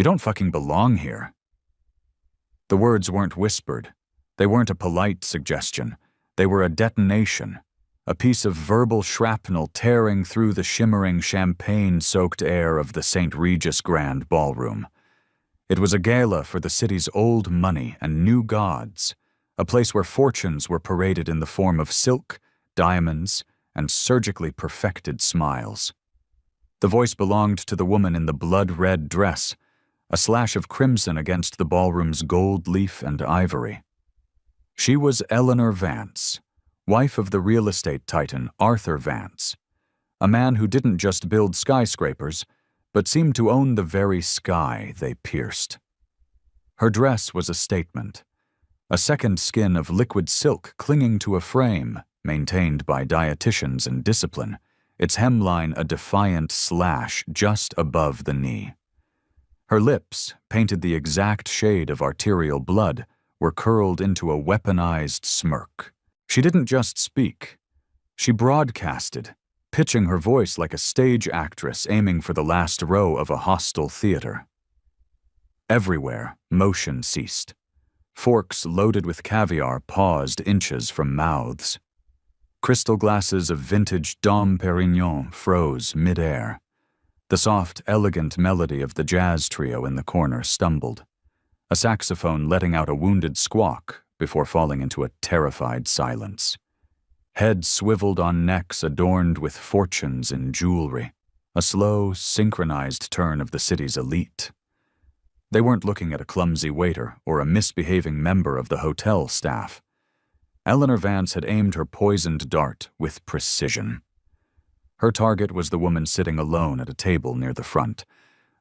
"You don't fucking belong here." The words weren't whispered. They weren't a polite suggestion. They were a detonation, a piece of verbal shrapnel tearing through the shimmering champagne-soaked air of the St. Regis Grand Ballroom. It was a gala for the city's old money and new gods, a place where fortunes were paraded in the form of silk, diamonds, and surgically perfected smiles. The voice belonged to the woman in the blood-red dress, a slash of crimson against the ballroom's gold leaf and ivory. She was Eleanor Vance, wife of the real estate titan Arthur Vance, a man who didn't just build skyscrapers, but seemed to own the very sky they pierced. Her dress was a statement, a second skin of liquid silk clinging to a frame maintained by dietitians and discipline, its hemline a defiant slash just above the knee. Her lips, painted the exact shade of arterial blood, were curled into a weaponized smirk. She didn't just speak. She broadcasted, pitching her voice like a stage actress aiming for the last row of a hostile theater. Everywhere, motion ceased. Forks loaded with caviar paused inches from mouths. Crystal glasses of vintage Dom Perignon froze mid-air. The soft, elegant melody of the jazz trio in the corner stumbled, a saxophone letting out a wounded squawk before falling into a terrified silence. Heads swiveled on necks adorned with fortunes in jewelry, a slow, synchronized turn of the city's elite. They weren't looking at a clumsy waiter or a misbehaving member of the hotel staff. Eleanor Vance had aimed her poisoned dart with precision. Her target was the woman sitting alone at a table near the front,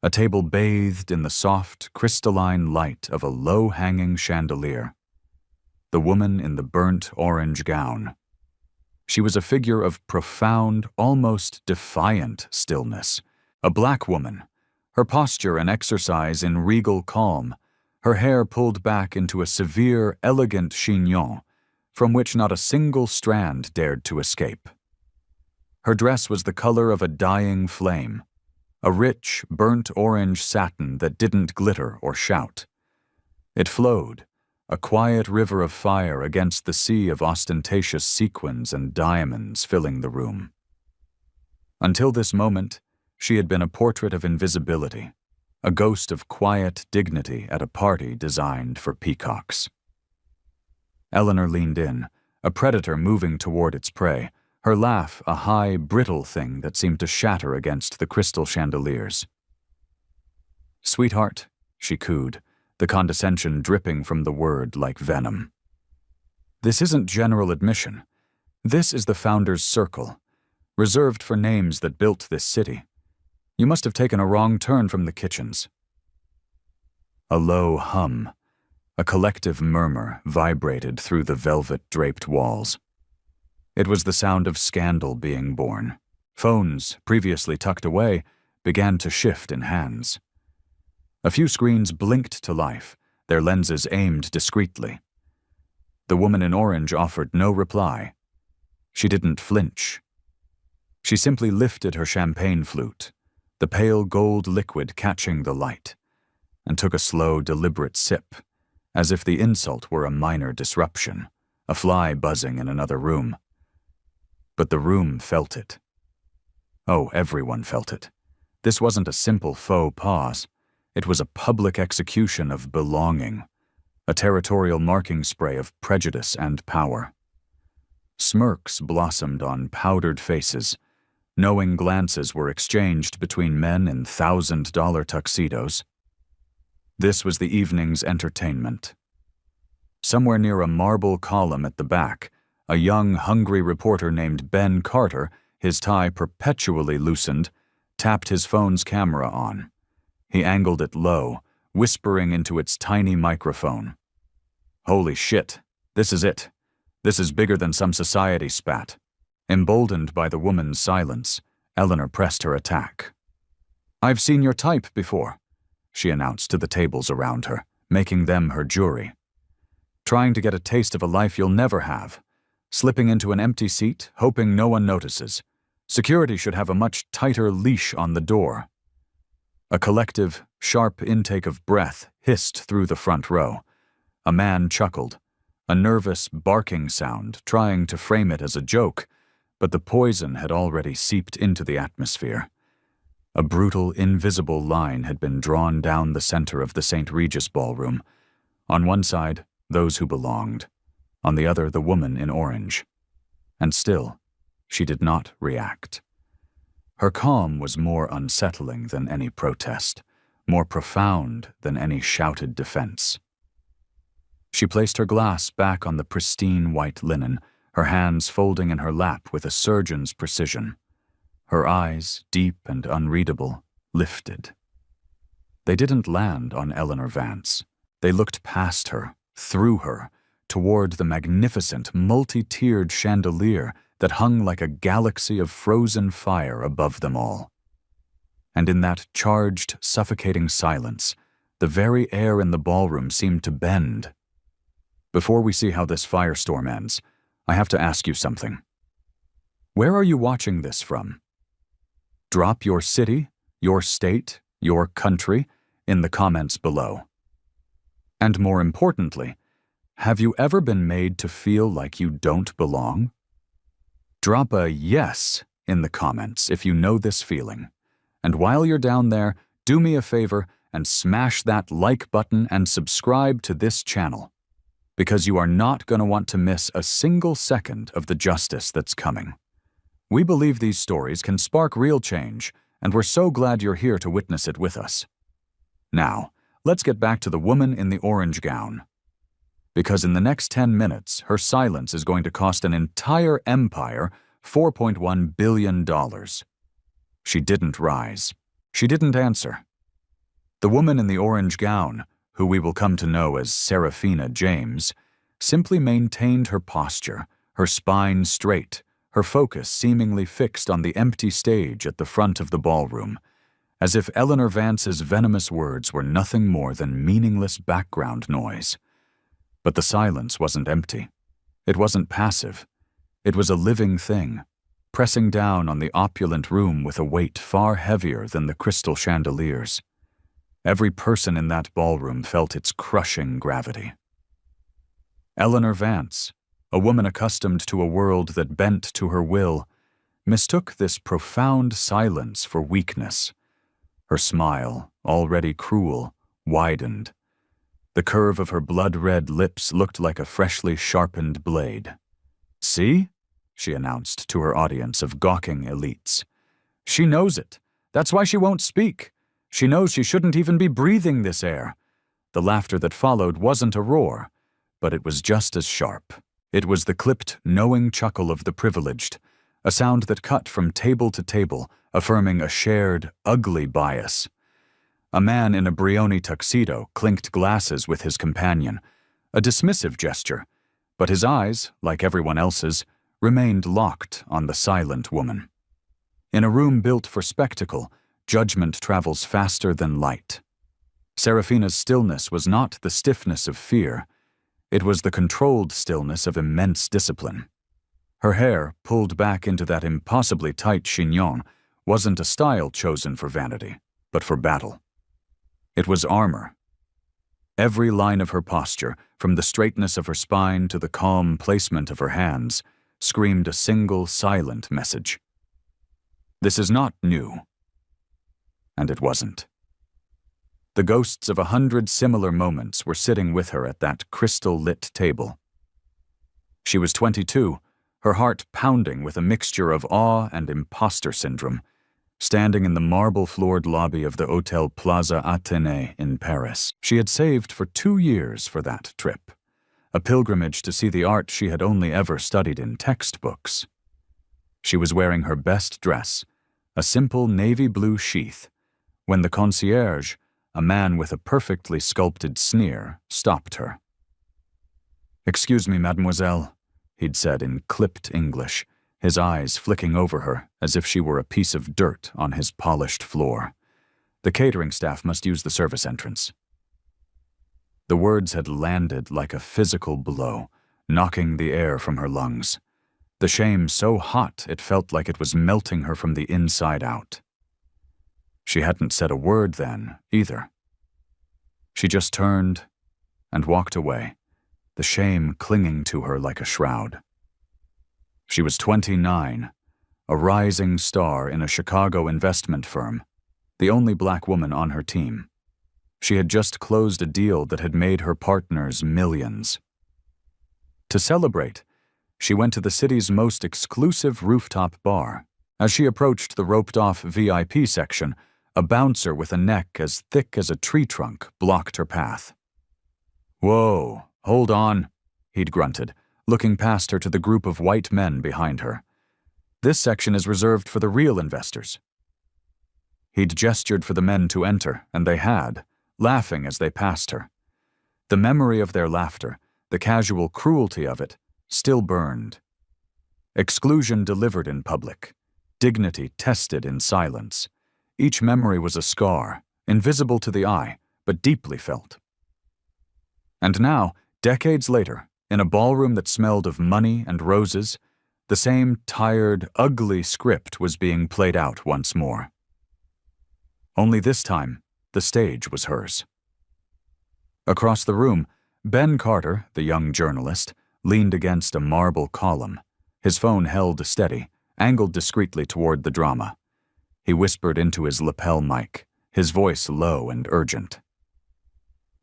a table bathed in the soft, crystalline light of a low-hanging chandelier. The woman in the burnt orange gown. She was a figure of profound, almost defiant stillness. A black woman, her posture an exercise in regal calm, her hair pulled back into a severe, elegant chignon, from which not a single strand dared to escape. Her dress was the color of a dying flame, a rich, burnt orange satin that didn't glitter or shout. It flowed, a quiet river of fire against the sea of ostentatious sequins and diamonds filling the room. Until this moment, she had been a portrait of invisibility, a ghost of quiet dignity at a party designed for peacocks. Eleanor leaned in, a predator moving toward its prey, her laugh a high, brittle thing that seemed to shatter against the crystal chandeliers. "Sweetheart," she cooed, the condescension dripping from the word like venom. "This isn't general admission. This is the Founder's Circle, reserved for names that built this city. You must have taken a wrong turn from the kitchens." A low hum, a collective murmur vibrated through the velvet-draped walls. It was the sound of scandal being born. Phones, previously tucked away, began to shift in hands. A few screens blinked to life, their lenses aimed discreetly. The woman in orange offered no reply. She didn't flinch. She simply lifted her champagne flute, the pale gold liquid catching the light, and took a slow, deliberate sip, as if the insult were a minor disruption, a fly buzzing in another room. But the room felt it. Oh, everyone felt it. This wasn't a simple faux pas. It was a public execution of belonging, a territorial marking spray of prejudice and power. Smirks blossomed on powdered faces. Knowing glances were exchanged between men in $1,000 tuxedos. This was the evening's entertainment. Somewhere near a marble column at the back, a young, hungry reporter named Ben Carter, his tie perpetually loosened, tapped his phone's camera on. He angled it low, whispering into its tiny microphone. "Holy shit, this is it. This is bigger than some society spat." Emboldened by the woman's silence, Eleanor pressed her attack. "I've seen your type before," she announced to the tables around her, making them her jury. "Trying to get a taste of a life you'll never have. Slipping into an empty seat, hoping no one notices. Security should have a much tighter leash on the door." A collective, sharp intake of breath hissed through the front row. A man chuckled, a nervous barking sound, trying to frame it as a joke, but the poison had already seeped into the atmosphere. A brutal, invisible line had been drawn down the center of the St. Regis ballroom. On one side, those who belonged. On the other, the woman in orange. And still, she did not react. Her calm was more unsettling than any protest, more profound than any shouted defense. She placed her glass back on the pristine white linen, her hands folding in her lap with a surgeon's precision. Her eyes, deep and unreadable, lifted. They didn't land on Eleanor Vance. They looked past her, through her, toward the magnificent, multi-tiered chandelier that hung like a galaxy of frozen fire above them all. And in that charged, suffocating silence, the very air in the ballroom seemed to bend. Before we see how this firestorm ends, I have to ask you something. Where are you watching this from? Drop your city, your state, your country in the comments below. And more importantly, have you ever been made to feel like you don't belong? Drop a yes in the comments if you know this feeling. And while you're down there, do me a favor and smash that like button and subscribe to this channel, because you are not going to want to miss a single second of the justice that's coming. We believe these stories can spark real change, and we're so glad you're here to witness it with us. Now, let's get back to the woman in the orange gown. Because in the next 10 minutes, her silence is going to cost an entire empire $4.1 billion. She didn't rise. She didn't answer. The woman in the orange gown, who we will come to know as Serafina James, simply maintained her posture, her spine straight, her focus seemingly fixed on the empty stage at the front of the ballroom, as if Eleanor Vance's venomous words were nothing more than meaningless background noise. But the silence wasn't empty. It wasn't passive. It was a living thing, pressing down on the opulent room with a weight far heavier than the crystal chandeliers. Every person in that ballroom felt its crushing gravity. Eleanor Vance, a woman accustomed to a world that bent to her will, mistook this profound silence for weakness. Her smile, already cruel, widened. The curve of her blood-red lips looked like a freshly sharpened blade. "See?" she announced to her audience of gawking elites. "She knows it. That's why she won't speak. She knows she shouldn't even be breathing this air." The laughter that followed wasn't a roar, but it was just as sharp. It was the clipped, knowing chuckle of the privileged, a sound that cut from table to table, affirming a shared, ugly bias. A man in a Brioni tuxedo clinked glasses with his companion, a dismissive gesture, but his eyes, like everyone else's, remained locked on the silent woman. In a room built for spectacle, judgment travels faster than light. Serafina's stillness was not the stiffness of fear. It was the controlled stillness of immense discipline. Her hair, pulled back into that impossibly tight chignon, wasn't a style chosen for vanity, but for battle. It was armor. Every line of her posture, from the straightness of her spine to the calm placement of her hands, screamed a single silent message. This is not new. And it wasn't. The ghosts of 100 similar moments were sitting with her at that crystal-lit table. She was 22, her heart pounding with a mixture of awe and imposter syndrome, standing in the marble-floored lobby of the Hotel Plaza Athénée in Paris. She had saved for 2 years for that trip, a pilgrimage to see the art she had only ever studied in textbooks. She was wearing her best dress, a simple navy blue sheath, when the concierge, a man with a perfectly sculpted sneer, stopped her. "Excuse me, mademoiselle," he'd said in clipped English, his eyes flicking over her as if she were a piece of dirt on his polished floor. "The catering staff must use the service entrance." The words had landed like a physical blow, knocking the air from her lungs. The shame so hot it felt like it was melting her from the inside out. She hadn't said a word then, either. She just turned and walked away, the shame clinging to her like a shroud. She was 29, a rising star in a Chicago investment firm, the only black woman on her team. She had just closed a deal that had made her partners millions. To celebrate, she went to the city's most exclusive rooftop bar. As she approached the roped-off VIP section, a bouncer with a neck as thick as a tree trunk blocked her path. "Whoa, hold on," he'd grunted, looking past her to the group of white men behind her. "This section is reserved for the real investors." He'd gestured for the men to enter, and they had, laughing as they passed her. The memory of their laughter, the casual cruelty of it, still burned. Exclusion delivered in public, dignity tested in silence. Each memory was a scar, invisible to the eye, but deeply felt. And now, decades later, in a ballroom that smelled of money and roses, the same tired, ugly script was being played out once more. Only this time, the stage was hers. Across the room, Ben Carter, the young journalist, leaned against a marble column, his phone held steady, angled discreetly toward the drama. He whispered into his lapel mic, his voice low and urgent.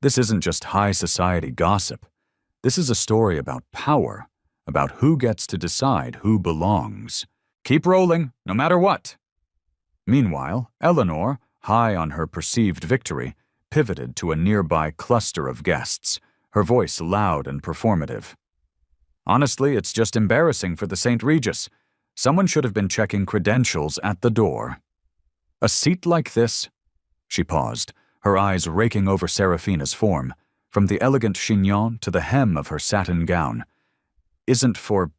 "This isn't just high society gossip. This is a story about power, about who gets to decide who belongs. Keep rolling, no matter what." Meanwhile, Eleanor, high on her perceived victory, pivoted to a nearby cluster of guests, her voice loud and performative. "Honestly, it's just embarrassing for the St. Regis. Someone should have been checking credentials at the door. A seat like this?" She paused, her eyes raking over Serafina's form, from the elegant chignon to the hem of her satin gown. "Isn't for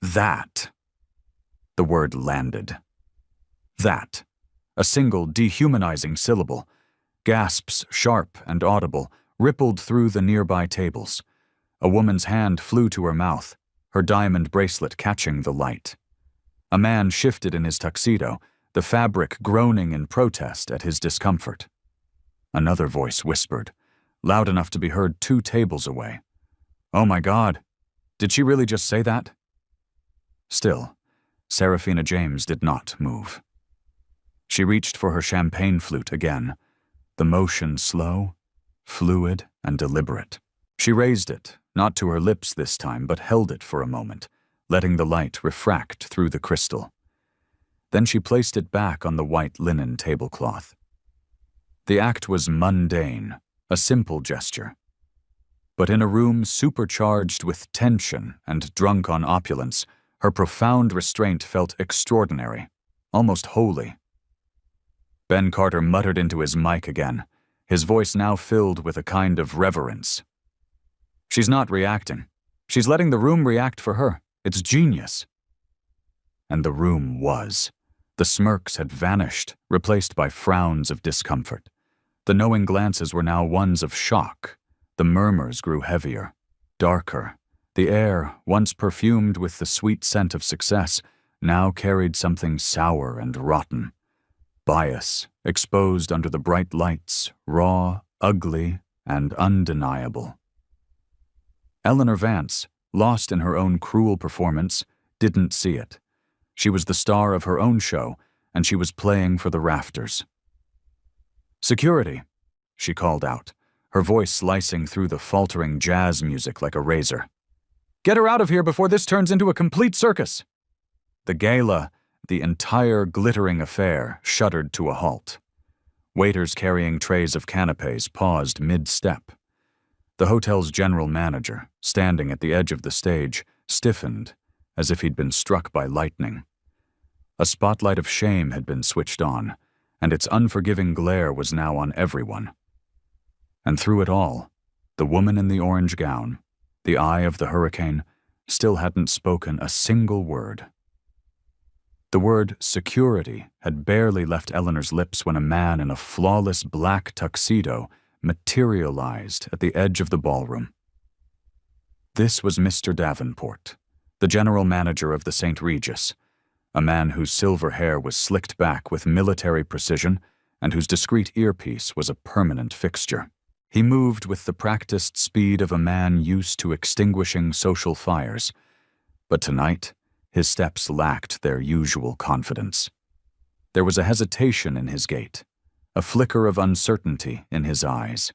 that." The word landed. That. A single dehumanizing syllable. Gasps, sharp and audible, rippled through the nearby tables. A woman's hand flew to her mouth, her diamond bracelet catching the light. A man shifted in his tuxedo, the fabric groaning in protest at his discomfort. Another voice whispered, loud enough to be heard 2 tables away. "Oh my God, did she really just say that?" Still, Serafina James did not move. She reached for her champagne flute again, the motion slow, fluid, and deliberate. She raised it, not to her lips this time, but held it for a moment, letting the light refract through the crystal. Then she placed it back on the white linen tablecloth. The act was mundane, a simple gesture. But in a room supercharged with tension and drunk on opulence, her profound restraint felt extraordinary, almost holy. Ben Carter muttered into his mic again, his voice now filled with a kind of reverence. "She's not reacting. She's letting the room react for her. It's genius." And the room was. The smirks had vanished, replaced by frowns of discomfort. The knowing glances were now ones of shock. The murmurs grew heavier, darker. The air, once perfumed with the sweet scent of success, now carried something sour and rotten. Bias, exposed under the bright lights, raw, ugly, and undeniable. Eleanor Vance, lost in her own cruel performance, didn't see it. She was the star of her own show, and she was playing for the rafters. "Security," she called out, her voice slicing through the faltering jazz music like a razor. "Get her out of here before this turns into a complete circus." The gala, the entire glittering affair, shuddered to a halt. Waiters carrying trays of canapes paused mid-step. The hotel's general manager, standing at the edge of the stage, stiffened, as if he'd been struck by lightning. A spotlight of shame had been switched on, and its unforgiving glare was now on everyone. And through it all, the woman in the orange gown, the eye of the hurricane, still hadn't spoken a single word. The word security had barely left Eleanor's lips when a man in a flawless black tuxedo materialized at the edge of the ballroom. This was Mr. Davenport, the general manager of the St. Regis, a man whose silver hair was slicked back with military precision and whose discreet earpiece was a permanent fixture. He moved with the practiced speed of a man used to extinguishing social fires, but tonight his steps lacked their usual confidence. There was a hesitation in his gait, a flicker of uncertainty in his eyes.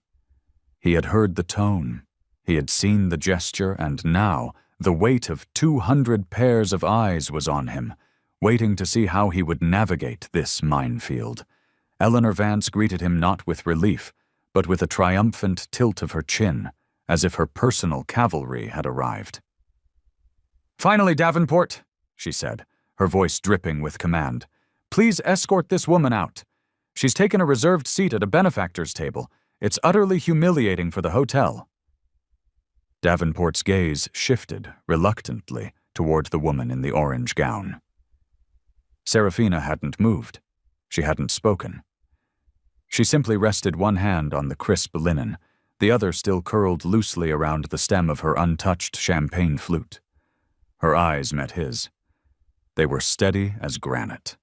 He had heard the tone, he had seen the gesture, and now the weight of 200 pairs of eyes was on him, waiting to see how he would navigate this minefield. Eleanor Vance greeted him not with relief, but with a triumphant tilt of her chin, as if her personal cavalry had arrived. "Finally, Davenport," she said, her voice dripping with command. "Please escort this woman out. She's taken a reserved seat at a benefactor's table. It's utterly humiliating for the hotel." Davenport's gaze shifted reluctantly toward the woman in the orange gown. Serafina hadn't moved. She hadn't spoken. She simply rested one hand on the crisp linen, the other still curled loosely around the stem of her untouched champagne flute. Her eyes met his. They were steady as granite.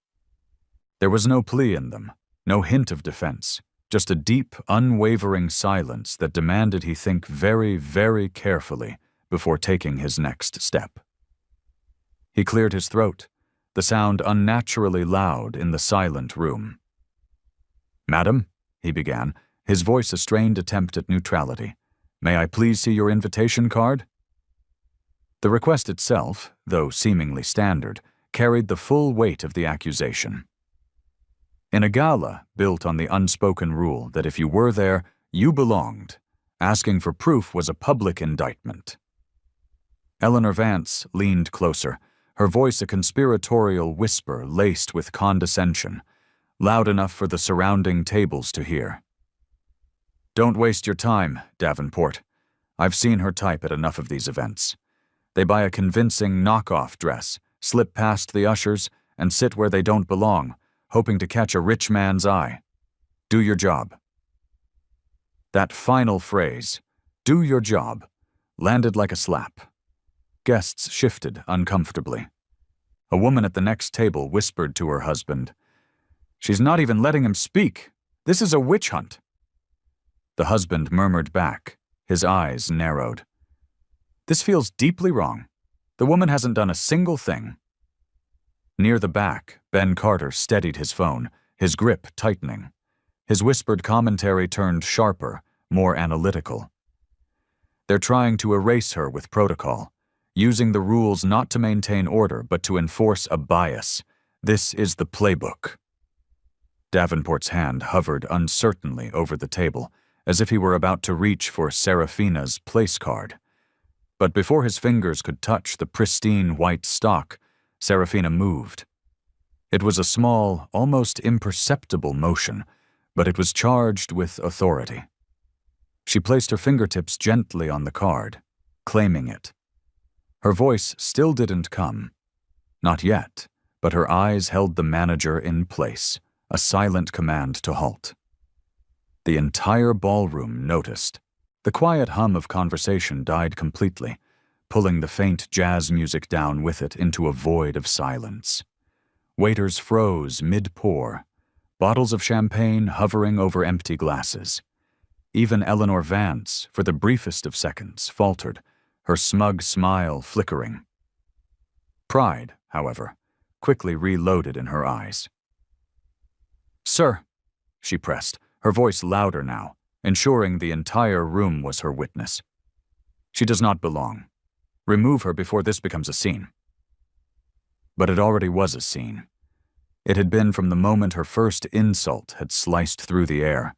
There was no plea in them, no hint of defense, just a deep, unwavering silence that demanded he think very, very carefully before taking his next step. He cleared his throat, the sound unnaturally loud in the silent room. "Madam," he began, his voice a strained attempt at neutrality, "may I please see your invitation card?" The request itself, though seemingly standard, carried the full weight of the accusation. In a gala built on the unspoken rule that if you were there, you belonged, asking for proof was a public indictment. Eleanor Vance leaned closer, her voice a conspiratorial whisper laced with condescension, loud enough for the surrounding tables to hear. "Don't waste your time, Davenport. I've seen her type at enough of these events. They buy a convincing knockoff dress, slip past the ushers, and sit where they don't belong, hoping to catch a rich man's eye. Do your job." That final phrase, "do your job," landed like a slap. Guests shifted uncomfortably. A woman at the next table whispered to her husband, "She's not even letting him speak. This is a witch hunt." The husband murmured back, his eyes narrowed. "This feels deeply wrong. The woman hasn't done a single thing." Near the back, Ben Carter steadied his phone, his grip tightening. His whispered commentary turned sharper, more analytical. "They're trying to erase her with protocol, using the rules not to maintain order but to enforce a bias. This is the playbook." Davenport's hand hovered uncertainly over the table, as if he were about to reach for Serafina's place card. But before his fingers could touch the pristine white stock, Serafina moved. It was a small, almost imperceptible motion, but it was charged with authority. She placed her fingertips gently on the card, claiming it. Her voice still didn't come. Not yet, but her eyes held the manager in place, a silent command to halt. The entire ballroom noticed. The quiet hum of conversation died completely, pulling the faint jazz music down with it into a void of silence. Waiters froze mid-pour, bottles of champagne hovering over empty glasses. Even Eleanor Vance, for the briefest of seconds, faltered, her smug smile flickering. Pride, however, quickly reloaded in her eyes. "Sir," she pressed, her voice louder now, ensuring the entire room was her witness. "She does not belong. Remove her before this becomes a scene." But it already was a scene. It had been from the moment her first insult had sliced through the air.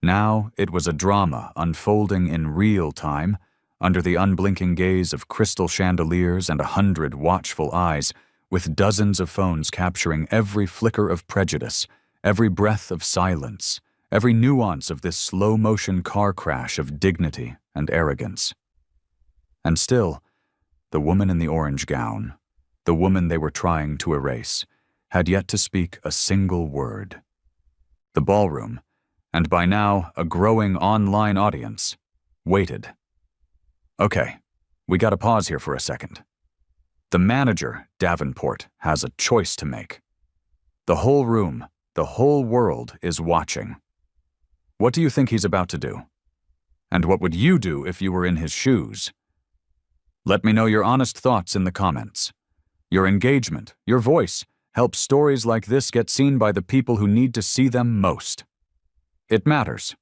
Now it was a drama unfolding in real time, under the unblinking gaze of crystal chandeliers and 100 watchful eyes, with dozens of phones capturing every flicker of prejudice, every breath of silence, every nuance of this slow-motion car crash of dignity and arrogance. And still, the woman in the orange gown, the woman they were trying to erase, had yet to speak a single word. The ballroom, and by now a growing online audience, waited. "Okay, we gotta pause here for a second. The manager, Davenport, has a choice to make. The whole room, the whole world is watching. What do you think he's about to do? And what would you do if you were in his shoes? Let me know your honest thoughts in the comments. Your engagement, your voice, helps stories like this get seen by the people who need to see them most. It matters.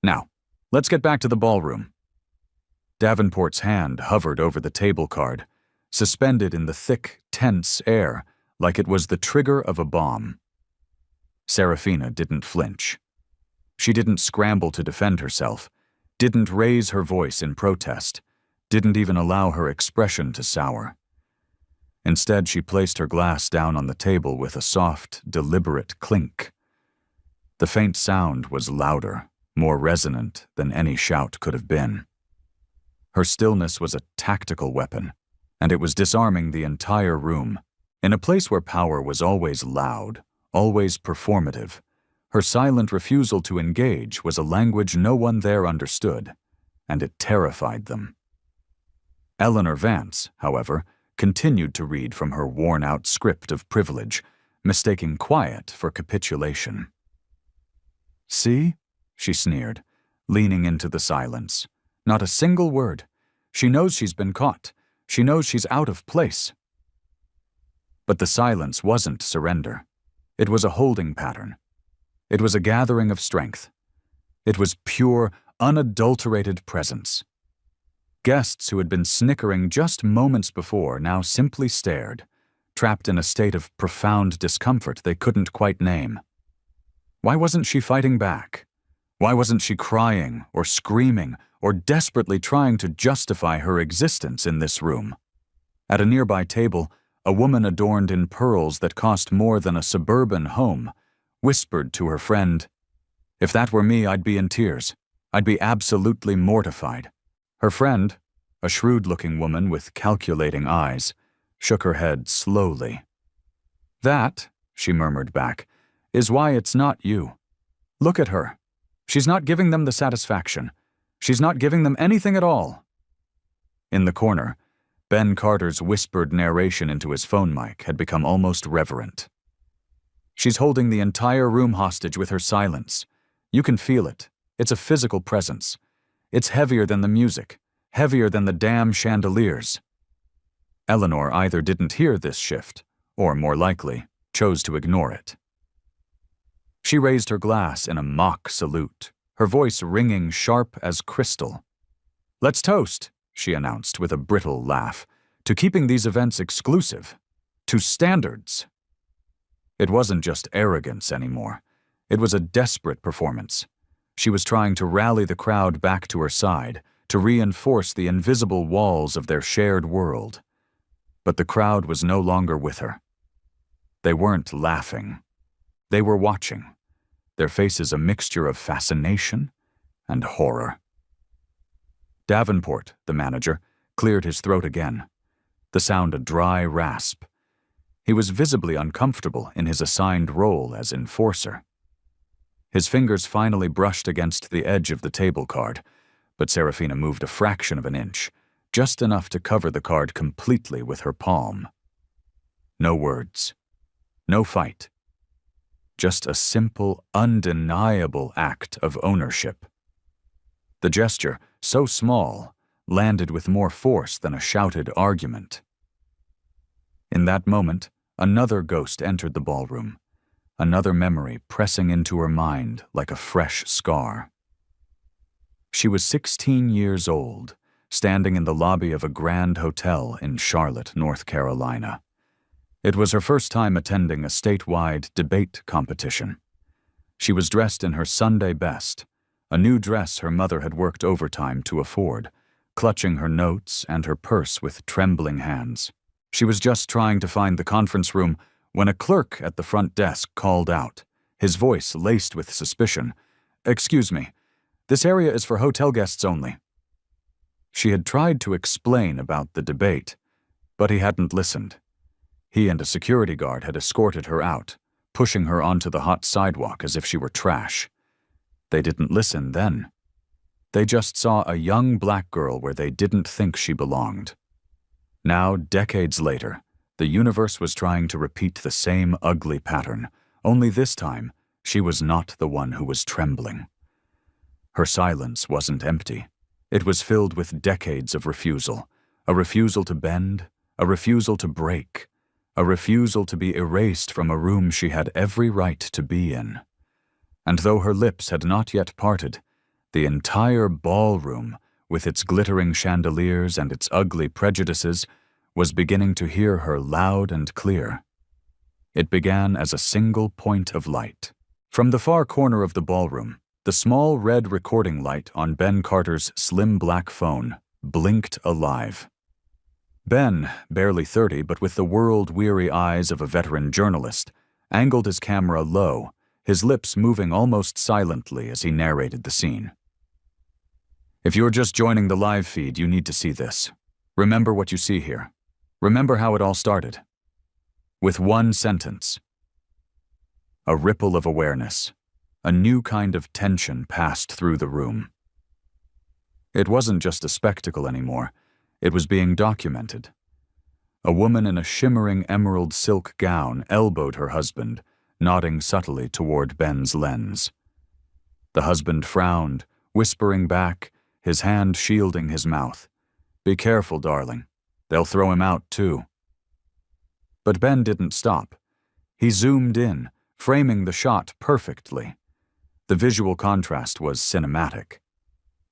Now, let's get back to the ballroom. Davenport's hand hovered over the table card, suspended in the thick, tense air like it was the trigger of a bomb. Serafina didn't flinch. She didn't scramble to defend herself, didn't raise her voice in protest, didn't even allow her expression to sour. Instead, she placed her glass down on the table with a soft, deliberate clink. The faint sound was louder, more resonant than any shout could have been. Her stillness was a tactical weapon, and it was disarming the entire room. In a place where power was always loud, always performative, her silent refusal to engage was a language no one there understood, and it terrified them. Eleanor Vance, however, continued to read from her worn-out script of privilege, mistaking quiet for capitulation. "See?" she sneered, leaning into the silence. "Not a single word. She knows she's been caught. She knows she's out of place." But the silence wasn't surrender. It was a holding pattern. It was a gathering of strength. It was pure, unadulterated presence. Guests who had been snickering just moments before now simply stared, trapped in a state of profound discomfort they couldn't quite name. Why wasn't she fighting back? Why wasn't she crying or screaming or desperately trying to justify her existence in this room? At a nearby table, a woman adorned in pearls that cost more than a suburban home whispered to her friend, "If that were me, I'd be in tears. I'd be absolutely mortified." Her friend, a shrewd-looking woman with calculating eyes, shook her head slowly. "That," she murmured back, "is why it's not you. Look at her. She's not giving them the satisfaction. She's not giving them anything at all." In the corner, Ben Carter's whispered narration into his phone mic had become almost reverent. "She's holding the entire room hostage with her silence. You can feel it. It's a physical presence. It's heavier than the music, heavier than the damn chandeliers." Eleanor either didn't hear this shift, or more likely, chose to ignore it. She raised her glass in a mock salute, her voice ringing sharp as crystal. "Let's toast," she announced with a brittle laugh, "to keeping these events exclusive. To standards." It wasn't just arrogance anymore. It was a desperate performance. She was trying to rally the crowd back to her side, to reinforce the invisible walls of their shared world. But the crowd was no longer with her. They weren't laughing. They were watching, their faces a mixture of fascination and horror. Davenport, the manager, cleared his throat again, the sound a dry rasp. He was visibly uncomfortable in his assigned role as enforcer. His fingers finally brushed against the edge of the table card, but Serafina moved a fraction of an inch, just enough to cover the card completely with her palm. No words. No fight. Just a simple, undeniable act of ownership. The gesture, so small, landed with more force than a shouted argument. In that moment, another ghost entered the ballroom, another memory pressing into her mind like a fresh scar. She was 16 years old, standing in the lobby of a grand hotel in Charlotte, North Carolina. It was her first time attending a statewide debate competition. She was dressed in her Sunday best, a new dress her mother had worked overtime to afford, clutching her notes and her purse with trembling hands. She was just trying to find the conference room when a clerk at the front desk called out, his voice laced with suspicion, "Excuse me, this area is for hotel guests only." She had tried to explain about the debate, but he hadn't listened. He and a security guard had escorted her out, pushing her onto the hot sidewalk as if she were trash. They didn't listen then. They just saw a young black girl where they didn't think she belonged. Now, decades later, the universe was trying to repeat the same ugly pattern, only this time, she was not the one who was trembling. Her silence wasn't empty. It was filled with decades of refusal. A refusal to bend, a refusal to break, a refusal to be erased from a room she had every right to be in. And though her lips had not yet parted, the entire ballroom, with its glittering chandeliers and its ugly prejudices, was beginning to hear her loud and clear. It began as a single point of light. From the far corner of the ballroom, the small red recording light on Ben Carter's slim black phone blinked alive. Ben, barely 30 but with the world-weary eyes of a veteran journalist, angled his camera low, his lips moving almost silently as he narrated the scene. If you're just joining the live feed, you need to see this. Remember what you see here. Remember how it all started. With one sentence. A ripple of awareness. A new kind of tension passed through the room. It wasn't just a spectacle anymore. It was being documented. A woman in a shimmering emerald silk gown elbowed her husband, nodding subtly toward Ben's lens. The husband frowned, whispering back, his hand shielding his mouth. "Be careful, darling. They'll throw him out, too." But Ben didn't stop. He zoomed in, framing the shot perfectly. The visual contrast was cinematic.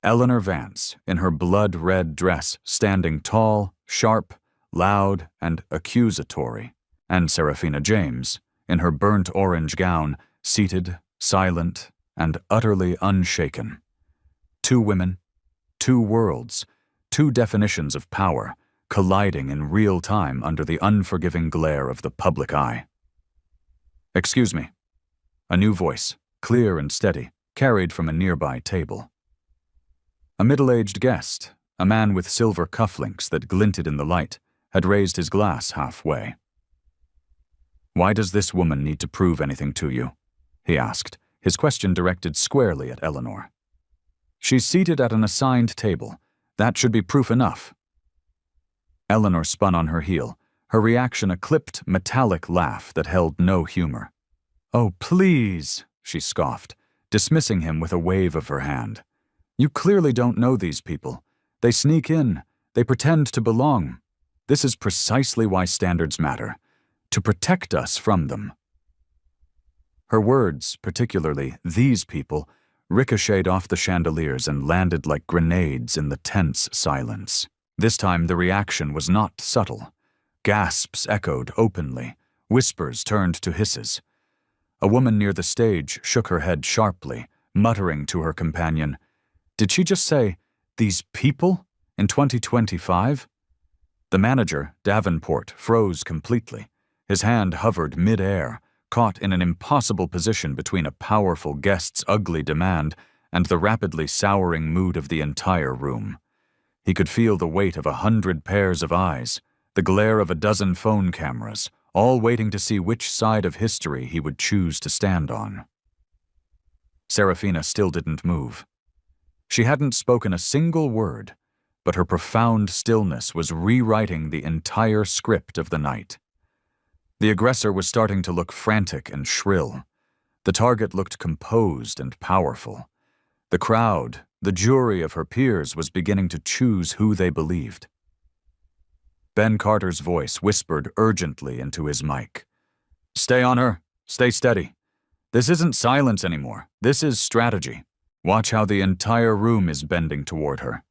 Eleanor Vance, in her blood-red dress, standing tall, sharp, loud, and accusatory, and Serafina James, in her burnt orange gown, seated, silent, and utterly unshaken. Two women, two worlds, two definitions of power, colliding in real time under the unforgiving glare of the public eye. "Excuse me." A new voice, clear and steady, carried from a nearby table. A middle-aged guest, a man with silver cufflinks that glinted in the light, had raised his glass halfway. "Why does this woman need to prove anything to you?" he asked, his question directed squarely at Eleanor. "She's seated at an assigned table. That should be proof enough." Eleanor spun on her heel, her reaction a clipped, metallic laugh that held no humor. "Oh, please," she scoffed, dismissing him with a wave of her hand. "You clearly don't know these people. They sneak in. They pretend to belong. This is precisely why standards matter. To protect us from them." Her words, particularly "these people," ricocheted off the chandeliers and landed like grenades in the tense silence. This time the reaction was not subtle. Gasps echoed openly. Whispers turned to hisses. A woman near the stage shook her head sharply, muttering to her companion, "Did she just say, 'these people' in 2025? The manager, Davenport, froze completely. His hand hovered mid-air, caught in an impossible position between a powerful guest's ugly demand and the rapidly souring mood of the entire room. He could feel the weight of 100 pairs of eyes, the glare of a dozen phone cameras, all waiting to see which side of history he would choose to stand on. Serafina still didn't move. She hadn't spoken a single word, but her profound stillness was rewriting the entire script of the night. The aggressor was starting to look frantic and shrill. The target looked composed and powerful. The crowd, the jury of her peers, was beginning to choose who they believed. Ben Carter's voice whispered urgently into his mic. "Stay on her. Stay steady. This isn't silence anymore. This is strategy. Watch how the entire room is bending toward her."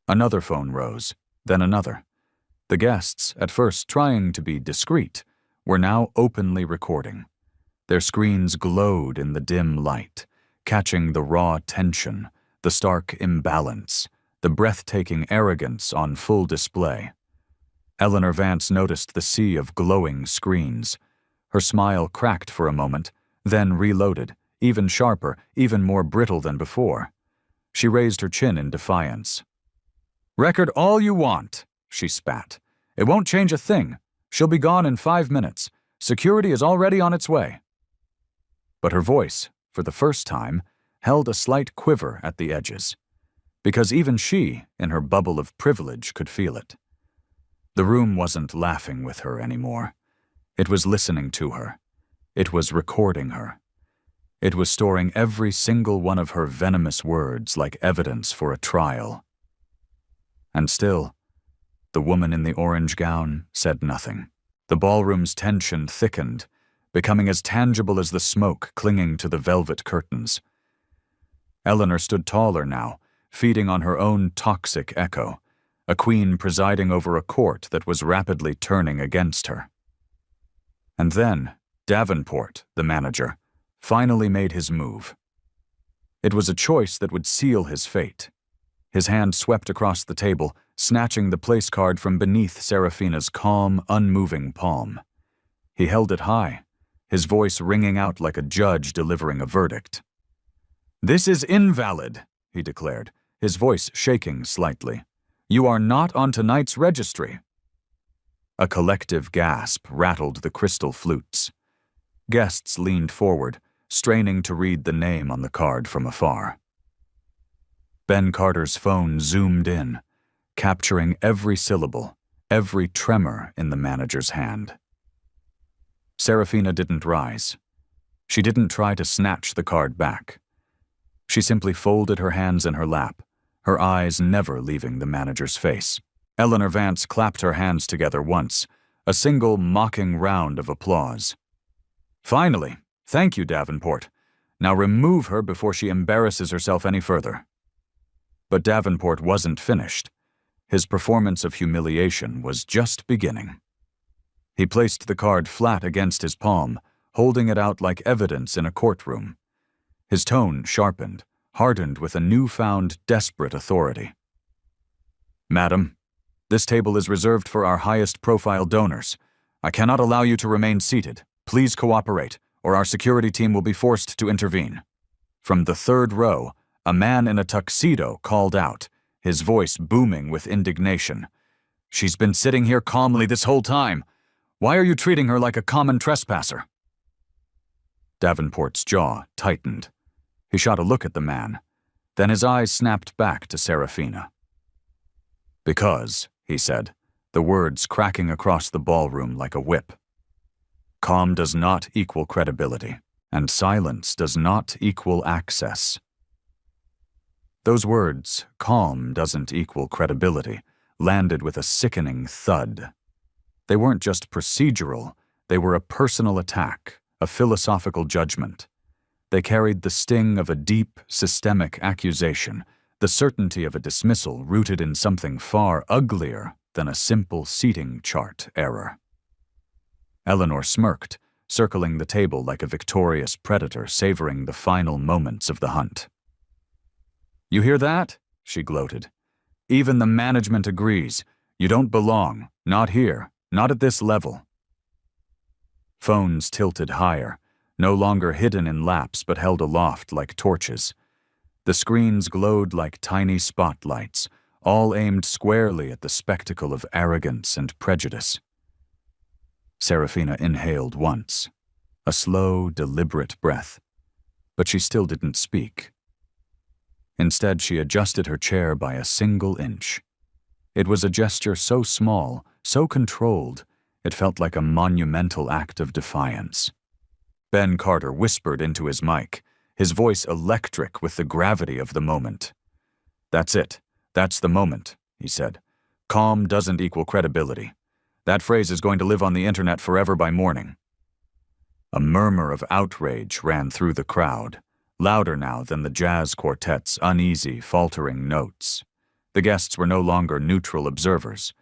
Another phone rose, then another. The guests, at first trying to be discreet, were now openly recording. Their screens glowed in the dim light, catching the raw tension, the stark imbalance, the breathtaking arrogance on full display. Eleanor Vance noticed the sea of glowing screens. Her smile cracked for a moment, then reloaded, even sharper, even more brittle than before. She raised her chin in defiance. "Record all you want," she spat. "It won't change a thing. She'll be gone in 5 minutes. Security is already on its way." But her voice, for the first time, held a slight quiver at the edges, because even she, in her bubble of privilege, could feel it. The room wasn't laughing with her anymore. It was listening to her. It was recording her. It was storing every single one of her venomous words like evidence for a trial. And still, the woman in the orange gown said nothing. The ballroom's tension thickened, becoming as tangible as the smoke clinging to the velvet curtains. Eleanor stood taller now, feeding on her own toxic echo, a queen presiding over a court that was rapidly turning against her. And then, Davenport, the manager, finally made his move. It was a choice that would seal his fate. His hand swept across the table, snatching the place card from beneath Serafina's calm, unmoving palm. He held it high, his voice ringing out like a judge delivering a verdict. "This is invalid," he declared, his voice shaking slightly. "You are not on tonight's registry." A collective gasp rattled the crystal flutes. Guests leaned forward, straining to read the name on the card from afar. Ben Carter's phone zoomed in, capturing every syllable, every tremor in the manager's hand. Serafina didn't rise. She didn't try to snatch the card back. She simply folded her hands in her lap, her eyes never leaving the manager's face. Eleanor Vance clapped her hands together once, a single mocking round of applause. "Finally! Thank you, Davenport. Now remove her before she embarrasses herself any further." But Davenport wasn't finished. His performance of humiliation was just beginning. He placed the card flat against his palm, holding it out like evidence in a courtroom. His tone sharpened, hardened with a newfound desperate authority. "Madam, this table is reserved for our highest-profile donors. I cannot allow you to remain seated. Please cooperate, or our security team will be forced to intervene." From the third row, a man in a tuxedo called out, his voice booming with indignation. "She's been sitting here calmly this whole time. Why are you treating her like a common trespasser?" Davenport's jaw tightened. He shot a look at the man. Then his eyes snapped back to Serafina. "Because," he said, the words cracking across the ballroom like a whip, "calm does not equal credibility, and silence does not equal access." Those words, "calm doesn't equal credibility," landed with a sickening thud. They weren't just procedural, they were a personal attack, a philosophical judgment. They carried the sting of a deep, systemic accusation, the certainty of a dismissal rooted in something far uglier than a simple seating chart error. Eleanor smirked, circling the table like a victorious predator savoring the final moments of the hunt. "You hear that?" she gloated. "Even the management agrees. You don't belong. Not here. Not at this level." Phones tilted higher, no longer hidden in laps but held aloft like torches. The screens glowed like tiny spotlights, all aimed squarely at the spectacle of arrogance and prejudice. Serafina inhaled once, a slow, deliberate breath, but she still didn't speak. Instead, she adjusted her chair by a single inch. It was a gesture so small, so controlled, it felt like a monumental act of defiance. Ben Carter whispered into his mic, his voice electric with the gravity of the moment. "That's it. That's the moment," he said. "Calm doesn't equal credibility. That phrase is going to live on the internet forever by morning." A murmur of outrage ran through the crowd, louder now than the jazz quartet's uneasy, faltering notes. The guests were no longer neutral observers.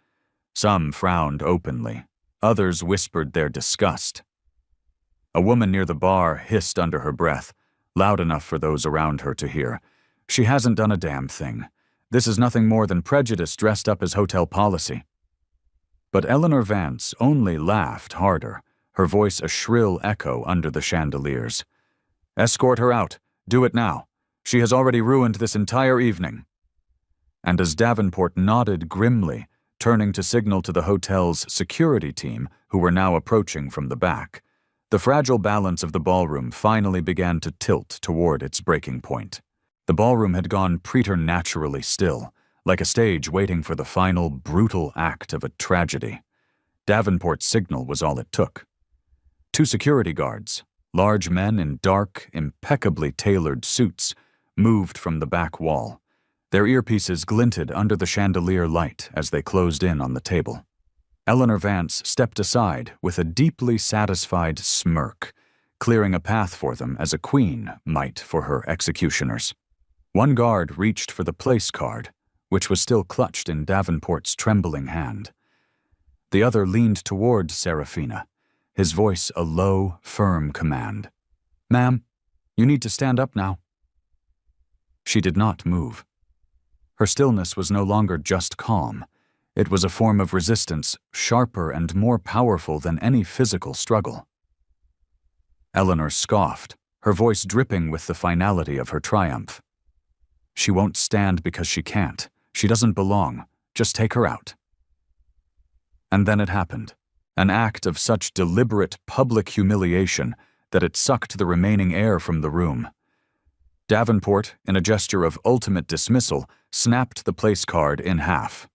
Some frowned openly. Others whispered their disgust. A woman near the bar hissed under her breath, loud enough for those around her to hear. "She hasn't done a damn thing. This is nothing more than prejudice dressed up as hotel policy." But Eleanor Vance only laughed harder, her voice a shrill echo under the chandeliers. "Escort her out. Do it now. She has already ruined this entire evening." And as Davenport nodded grimly, turning to signal to the hotel's security team, who were now approaching from the back, the fragile balance of the ballroom finally began to tilt toward its breaking point. The ballroom had gone preternaturally still, like a stage waiting for the final brutal act of a tragedy. Davenport's signal was all it took. Two security guards, Large men in dark, impeccably tailored suits moved from the back wall. Their earpieces glinted under the chandelier light as they closed in on the table. Eleanor Vance stepped aside with a deeply satisfied smirk, clearing a path for them as a queen might for her executioners. One guard reached for the place card, which was still clutched in Davenport's trembling hand. The other leaned toward Serafina, his voice a low, firm command. "Ma'am, you need to stand up now." She did not move. Her stillness was no longer just calm. It was a form of resistance sharper and more powerful than any physical struggle. Eleanor scoffed, her voice dripping with the finality of her triumph. "She won't stand because she can't. She doesn't belong. Just take her out." And then it happened, an act of such deliberate public humiliation that it sucked the remaining air from the room. Davenport, in a gesture of ultimate dismissal, snapped the place card in half.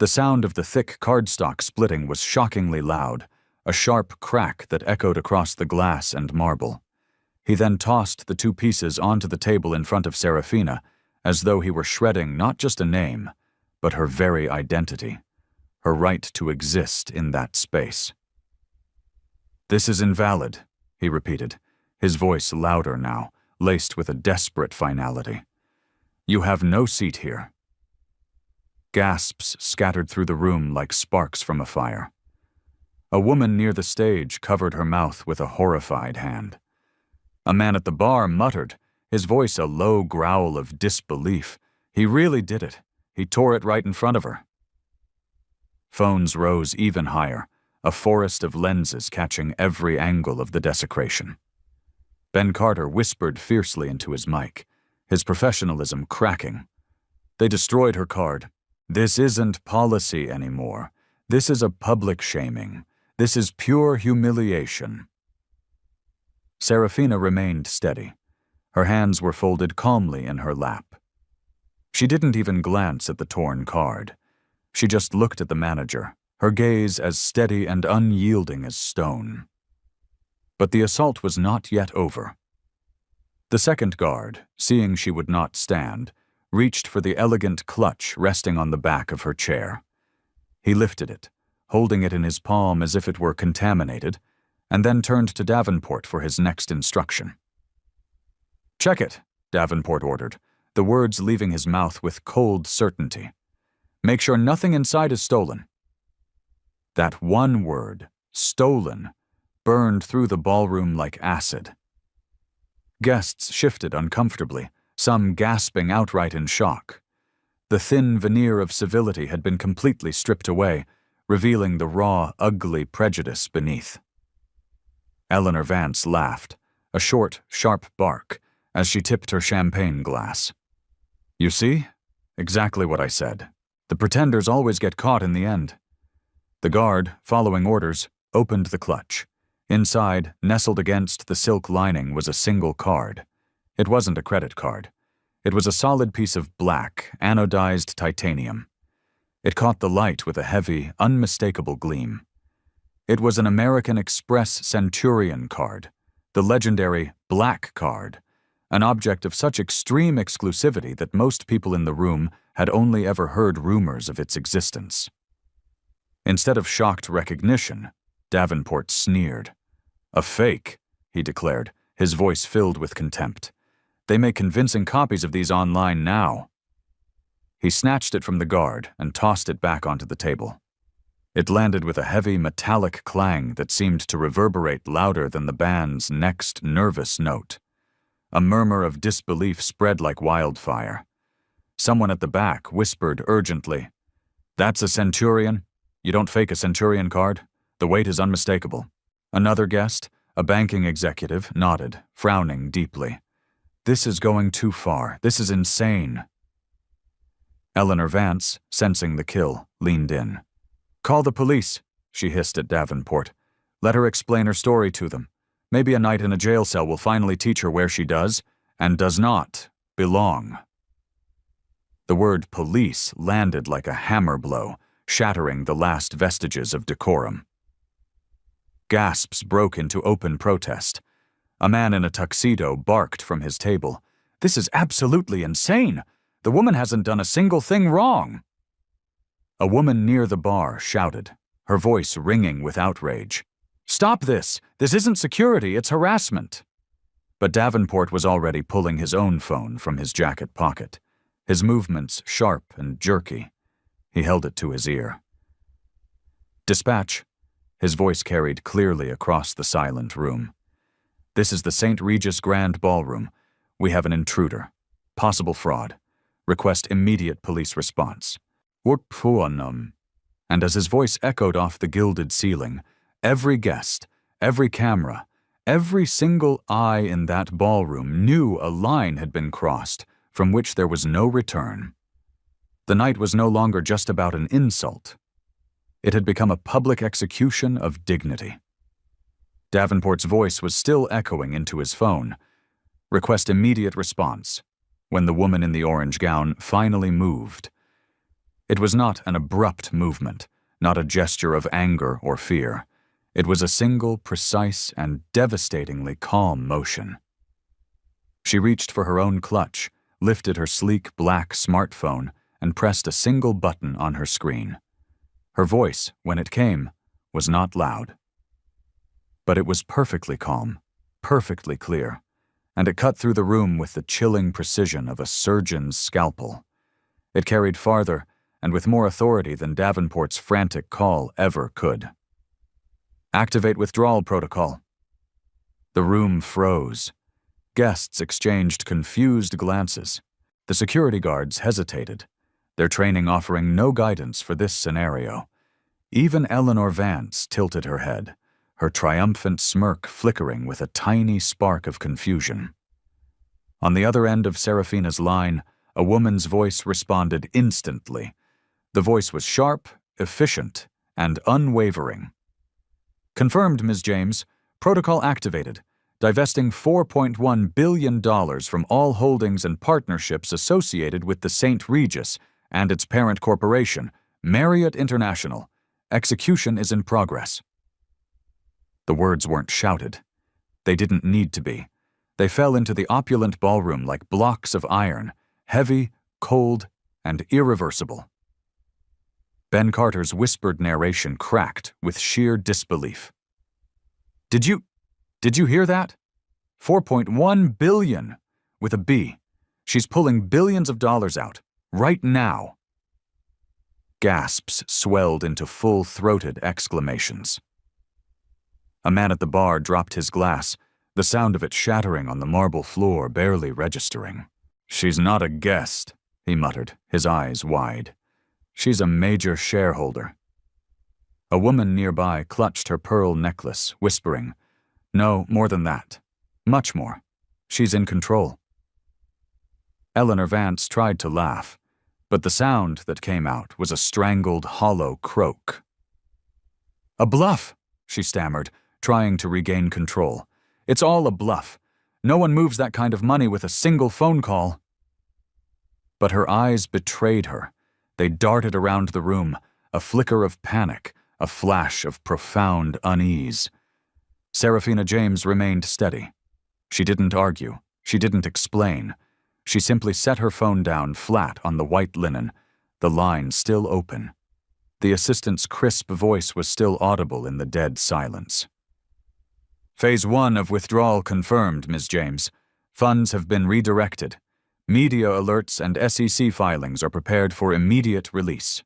The sound of the thick cardstock splitting was shockingly loud, a sharp crack that echoed across the glass and marble. He then tossed the two pieces onto the table in front of Serafina, as though he were shredding not just a name, but her very identity, her right to exist in that space. "This is invalid," he repeated, his voice louder now, laced with a desperate finality. "You have no seat here." Gasps scattered through the room like sparks from a fire. A woman near the stage covered her mouth with a horrified hand. A man at the bar muttered, his voice a low growl of disbelief. He really did it. He tore it right in front of her. Phones rose even higher, a forest of lenses catching every angle of the desecration. Ben Carter whispered fiercely into his mic, his professionalism cracking. "They destroyed her card. This isn't policy anymore. This is a public shaming. This is pure humiliation." Serafina remained steady. Her hands were folded calmly in her lap. She didn't even glance at the torn card. She just looked at the manager, her gaze as steady and unyielding as stone. But the assault was not yet over. The second guard, seeing she would not stand, reached for the elegant clutch resting on the back of her chair. He lifted it, holding it in his palm as if it were contaminated, and then turned to Davenport for his next instruction. "Check it," Davenport ordered, the words leaving his mouth with cold certainty. "Make sure nothing inside is stolen." That one word, stolen, burned through the ballroom like acid. Guests shifted uncomfortably, some gasping outright in shock. The thin veneer of civility had been completely stripped away, revealing the raw, ugly prejudice beneath. Eleanor Vance laughed, a short, sharp bark, as she tipped her champagne glass. "You see? Exactly what I said. The pretenders always get caught in the end." The guard, following orders, opened the clutch. Inside, nestled against the silk lining, was a single card. It wasn't a credit card. It was a solid piece of black, anodized titanium. It caught the light with a heavy, unmistakable gleam. It was an American Express Centurion card, the legendary Black Card, an object of such extreme exclusivity that most people in the room had only ever heard rumors of its existence. Instead of shocked recognition, Davenport sneered. "A fake," he declared, his voice filled with contempt. "They make convincing copies of these online now." He snatched it from the guard and tossed it back onto the table. It landed with a heavy metallic clang that seemed to reverberate louder than the band's next nervous note. A murmur of disbelief spread like wildfire. Someone at the back whispered urgently, "That's a Centurion? You don't fake a Centurion card? The weight is unmistakable." Another guest, a banking executive, nodded, frowning deeply. "This is going too far. This is insane." Eleanor Vance, sensing the kill, leaned in. "Call the police," she hissed at Davenport. "Let her explain her story to them. Maybe a night in a jail cell will finally teach her where she does, and does not, belong." The word police landed like a hammer blow, shattering the last vestiges of decorum. Gasps broke into open protest. A man in a tuxedo barked from his table. "This is absolutely insane! The woman hasn't done a single thing wrong!" A woman near the bar shouted, her voice ringing with outrage. "Stop this! This isn't security, it's harassment!" But Davenport was already pulling his own phone from his jacket pocket, his movements sharp and jerky. He held it to his ear. "Dispatch," his voice carried clearly across the silent room. "This is the St. Regis Grand Ballroom. We have an intruder. Possible fraud. Request immediate police response." And as his voice echoed off the gilded ceiling, every guest, every camera, every single eye in that ballroom knew a line had been crossed from which there was no return. The night was no longer just about an insult. It had become a public execution of dignity. Davenport's voice was still echoing into his phone. "Request immediate response," when the woman in the orange gown finally moved. It was not an abrupt movement, not a gesture of anger or fear. It was a single, precise, and devastatingly calm motion. She reached for her own clutch, lifted her sleek black smartphone, and pressed a single button on her screen. Her voice, when it came, was not loud. But it was perfectly calm, perfectly clear, and it cut through the room with the chilling precision of a surgeon's scalpel. It carried farther and with more authority than Davenport's frantic call ever could. "Activate withdrawal protocol." The room froze. Guests exchanged confused glances. The security guards hesitated, their training offering no guidance for this scenario. Even Eleanor Vance tilted her head, her triumphant smirk flickering with a tiny spark of confusion. On the other end of Serafina's line, a woman's voice responded instantly. The voice was sharp, efficient, and unwavering. "Confirmed, Ms. James. Protocol activated. Divesting $4.1 billion from all holdings and partnerships associated with the St. Regis and its parent corporation, Marriott International. Execution is in progress." The words weren't shouted. They didn't need to be. They fell into the opulent ballroom like blocks of iron, heavy, cold, and irreversible. Ben Carter's whispered narration cracked with sheer disbelief. Did you hear that? 4.1 billion, with a B. She's pulling billions of dollars out, right now." Gasps swelled into full-throated exclamations. A man at the bar dropped his glass, the sound of it shattering on the marble floor barely registering. "She's not a guest," he muttered, his eyes wide. "She's a major shareholder." A woman nearby clutched her pearl necklace, whispering, "No, more than that. Much more. She's in control." Eleanor Vance tried to laugh, but the sound that came out was a strangled, hollow croak. "A bluff," she stammered, trying to regain control. "It's all a bluff. No one moves that kind of money with a single phone call." But her eyes betrayed her. They darted around the room, a flicker of panic, a flash of profound unease. Serafina James remained steady. She didn't argue. She didn't explain. She simply set her phone down flat on the white linen, the line still open. The assistant's crisp voice was still audible in the dead silence. "Phase 1 of withdrawal confirmed, Ms. James. Funds have been redirected. Media alerts and SEC filings are prepared for immediate release."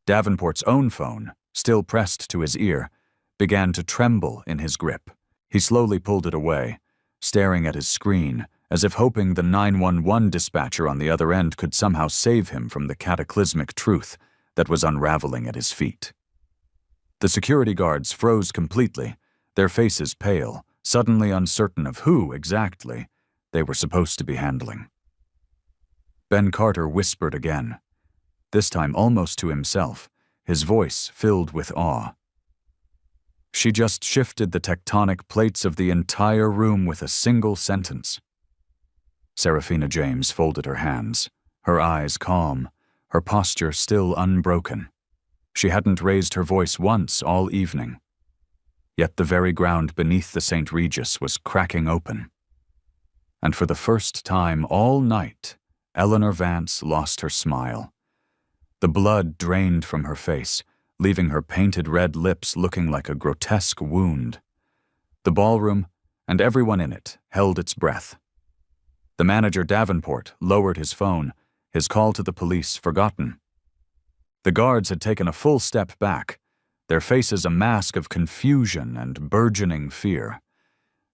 Davenport's own phone, still pressed to his ear, began to tremble in his grip. He slowly pulled it away, staring at his screen, as if hoping the 911 dispatcher on the other end could somehow save him from the cataclysmic truth that was unraveling at his feet. The security guards froze completely, their faces pale, suddenly uncertain of who, exactly, they were supposed to be handling. Ben Carter whispered again, this time almost to himself, his voice filled with awe. "She just shifted the tectonic plates of the entire room with a single sentence." Serafina James folded her hands, her eyes calm, her posture still unbroken. She hadn't raised her voice once all evening. yet the very ground beneath the St. Regis was cracking open. And for the first time all night, Eleanor Vance lost her smile. The blood drained from her face, leaving her painted red lips looking like a grotesque wound. The ballroom, and everyone in it, held its breath. The manager Davenport lowered his phone, his call to the police forgotten. The guards had taken a full step back, their faces a mask of confusion and burgeoning fear.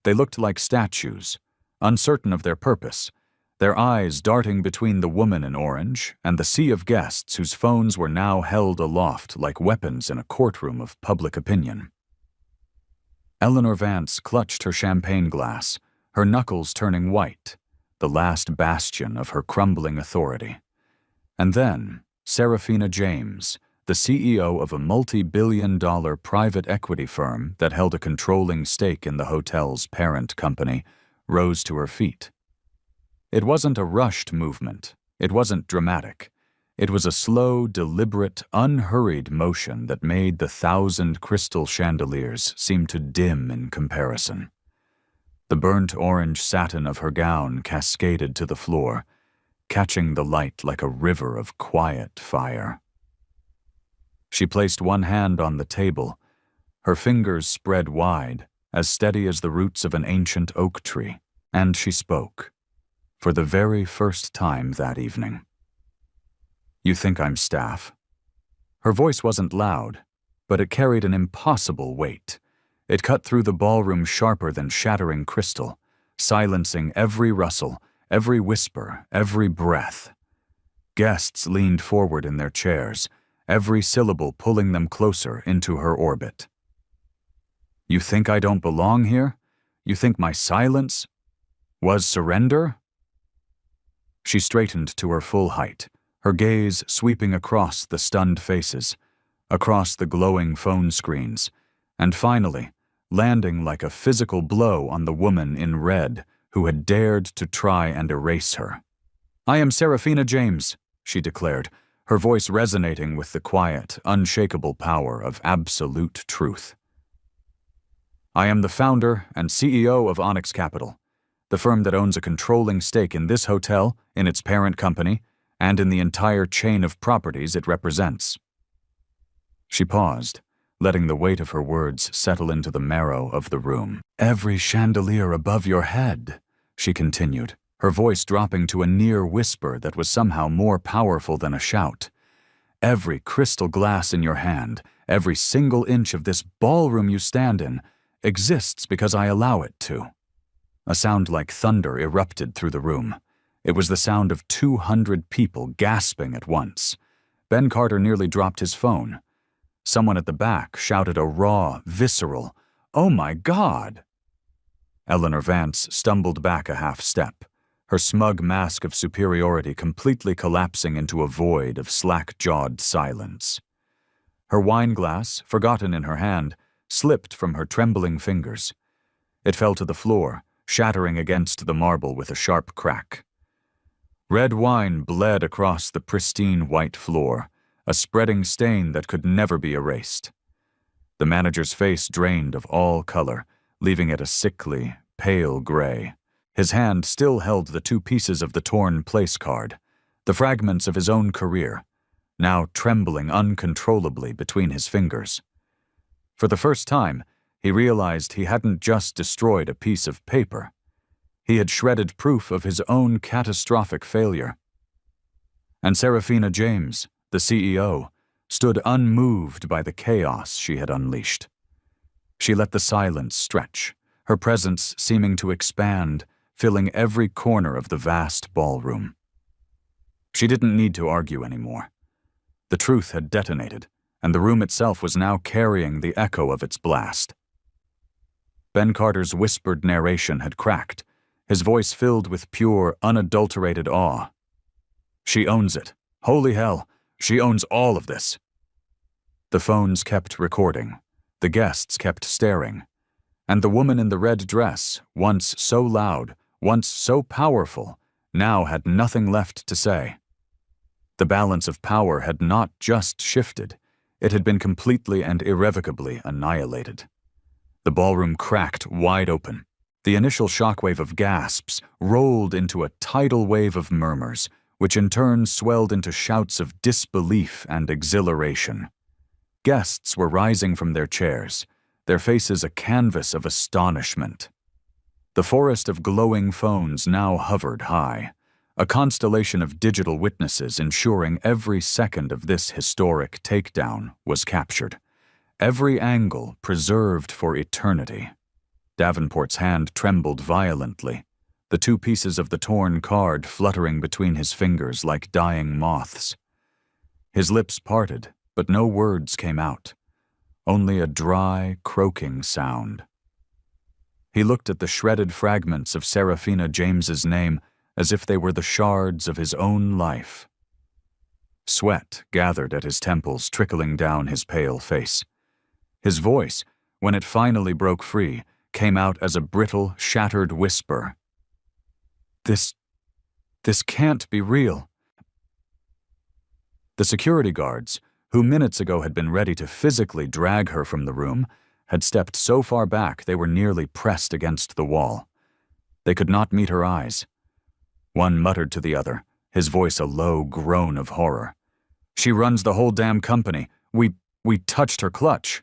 They looked like statues, uncertain of their purpose, their eyes darting between the woman in orange and the sea of guests whose phones were now held aloft like weapons in a courtroom of public opinion. Eleanor Vance clutched her champagne glass, her knuckles turning white, the last bastion of her crumbling authority. And then, Serafina James, the CEO of a multi-billion-dollar private equity firm that held a controlling stake in the hotel's parent company, rose to her feet. It wasn't a rushed movement. It wasn't dramatic. It was a slow, deliberate, unhurried motion that made the 1,000 crystal chandeliers seem to dim in comparison. The burnt orange satin of her gown cascaded to the floor, catching the light like a river of quiet fire. She placed one hand on the table, her fingers spread wide, as steady as the roots of an ancient oak tree, and she spoke, for the very first time that evening. "You think I'm staff?" Her voice wasn't loud, but it carried an impossible weight. It cut through the ballroom sharper than shattering crystal, silencing every rustle, every whisper, every breath. Guests leaned forward in their chairs, every syllable pulling them closer into her orbit. "You think I don't belong here? You think my silence was surrender?" She straightened to her full height, her gaze sweeping across the stunned faces, across the glowing phone screens, and finally, landing like a physical blow on the woman in red who had dared to try and erase her. "I am Serafina James," she declared, her voice resonating with the quiet, unshakable power of absolute truth. "I am the founder and CEO of Onyx Capital, the firm that owns a controlling stake in this hotel, in its parent company, and in the entire chain of properties it represents." She paused, letting the weight of her words settle into the marrow of the room. "Every chandelier above your head," she continued, her voice dropping to a near whisper that was somehow more powerful than a shout. "Every crystal glass in your hand, every single inch of this ballroom you stand in, exists because I allow it to." A sound like thunder erupted through the room. It was the sound of 200 people gasping at once. Ben Carter nearly dropped his phone. Someone at the back shouted a raw, visceral, "Oh my God!" Eleanor Vance stumbled back a half step, her smug mask of superiority completely collapsing into a void of slack-jawed silence. Her wineglass, forgotten in her hand, slipped from her trembling fingers. It fell to the floor, shattering against the marble with a sharp crack. Red wine bled across the pristine white floor, a spreading stain that could never be erased. The manager's face drained of all color, leaving it a sickly, pale gray. His hand still held the 2 pieces of the torn place card, the fragments of his own career, now trembling uncontrollably between his fingers. For the first time, he realized he hadn't just destroyed a piece of paper. He had shredded proof of his own catastrophic failure. And Serafina James, the CEO, stood unmoved by the chaos she had unleashed. She let the silence stretch, her presence seeming to expand, filling every corner of the vast ballroom. She didn't need to argue anymore. The truth had detonated, and the room itself was now carrying the echo of its blast. Ben Carter's whispered narration had cracked, his voice filled with pure, unadulterated awe. "She owns it. Holy hell, she owns all of this." The phones kept recording, the guests kept staring, and the woman in the red dress, once so loud, once so powerful, now had nothing left to say. The balance of power had not just shifted, it had been completely and irrevocably annihilated. The ballroom cracked wide open. The initial shockwave of gasps rolled into a tidal wave of murmurs, which in turn swelled into shouts of disbelief and exhilaration. Guests were rising from their chairs, their faces a canvas of astonishment. The forest of glowing phones now hovered high, a constellation of digital witnesses ensuring every second of this historic takedown was captured, every angle preserved for eternity. Davenport's hand trembled violently, the two pieces of the torn card fluttering between his fingers like dying moths. His lips parted, but no words came out, only a dry, croaking sound. He looked at the shredded fragments of Serafina James's name as if they were the shards of his own life. Sweat gathered at his temples, trickling down his pale face. His voice, when it finally broke free, came out as a brittle, shattered whisper. This can't be real." The security guards, who minutes ago had been ready to physically drag her from the room, had stepped so far back they were nearly pressed against the wall. They could not meet her eyes. One muttered to the other, his voice a low groan of horror. "She runs the whole damn company. We touched her clutch."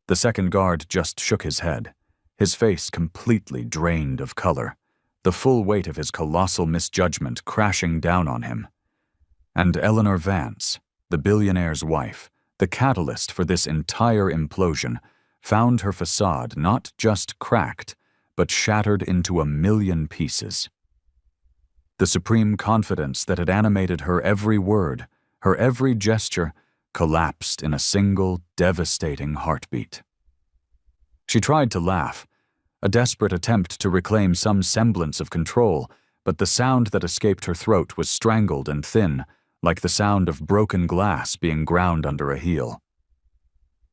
The second guard just shook his head, his face completely drained of color, the full weight of his colossal misjudgment crashing down on him. And Eleanor Vance, the billionaire's wife, the catalyst for this entire implosion, found her facade not just cracked, but shattered into a million pieces. The supreme confidence that had animated her every word, her every gesture, collapsed in a single, devastating heartbeat. She tried to laugh, a desperate attempt to reclaim some semblance of control, but the sound that escaped her throat was strangled and thin, like the sound of broken glass being ground under a heel.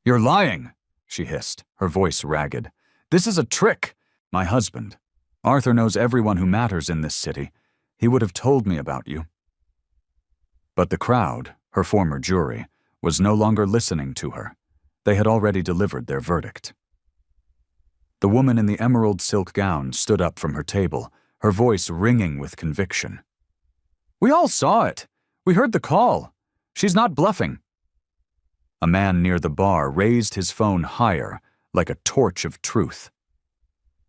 "You're lying," she hissed, her voice ragged. "This is a trick. My husband. Arthur knows everyone who matters in this city. He would have told me about you." But the crowd, her former jury, was no longer listening to her. They had already delivered their verdict. The woman in the emerald silk gown stood up from her table, her voice ringing with conviction. "We all saw it. We heard the call. She's not bluffing." A man near the bar raised his phone higher, like a torch of truth.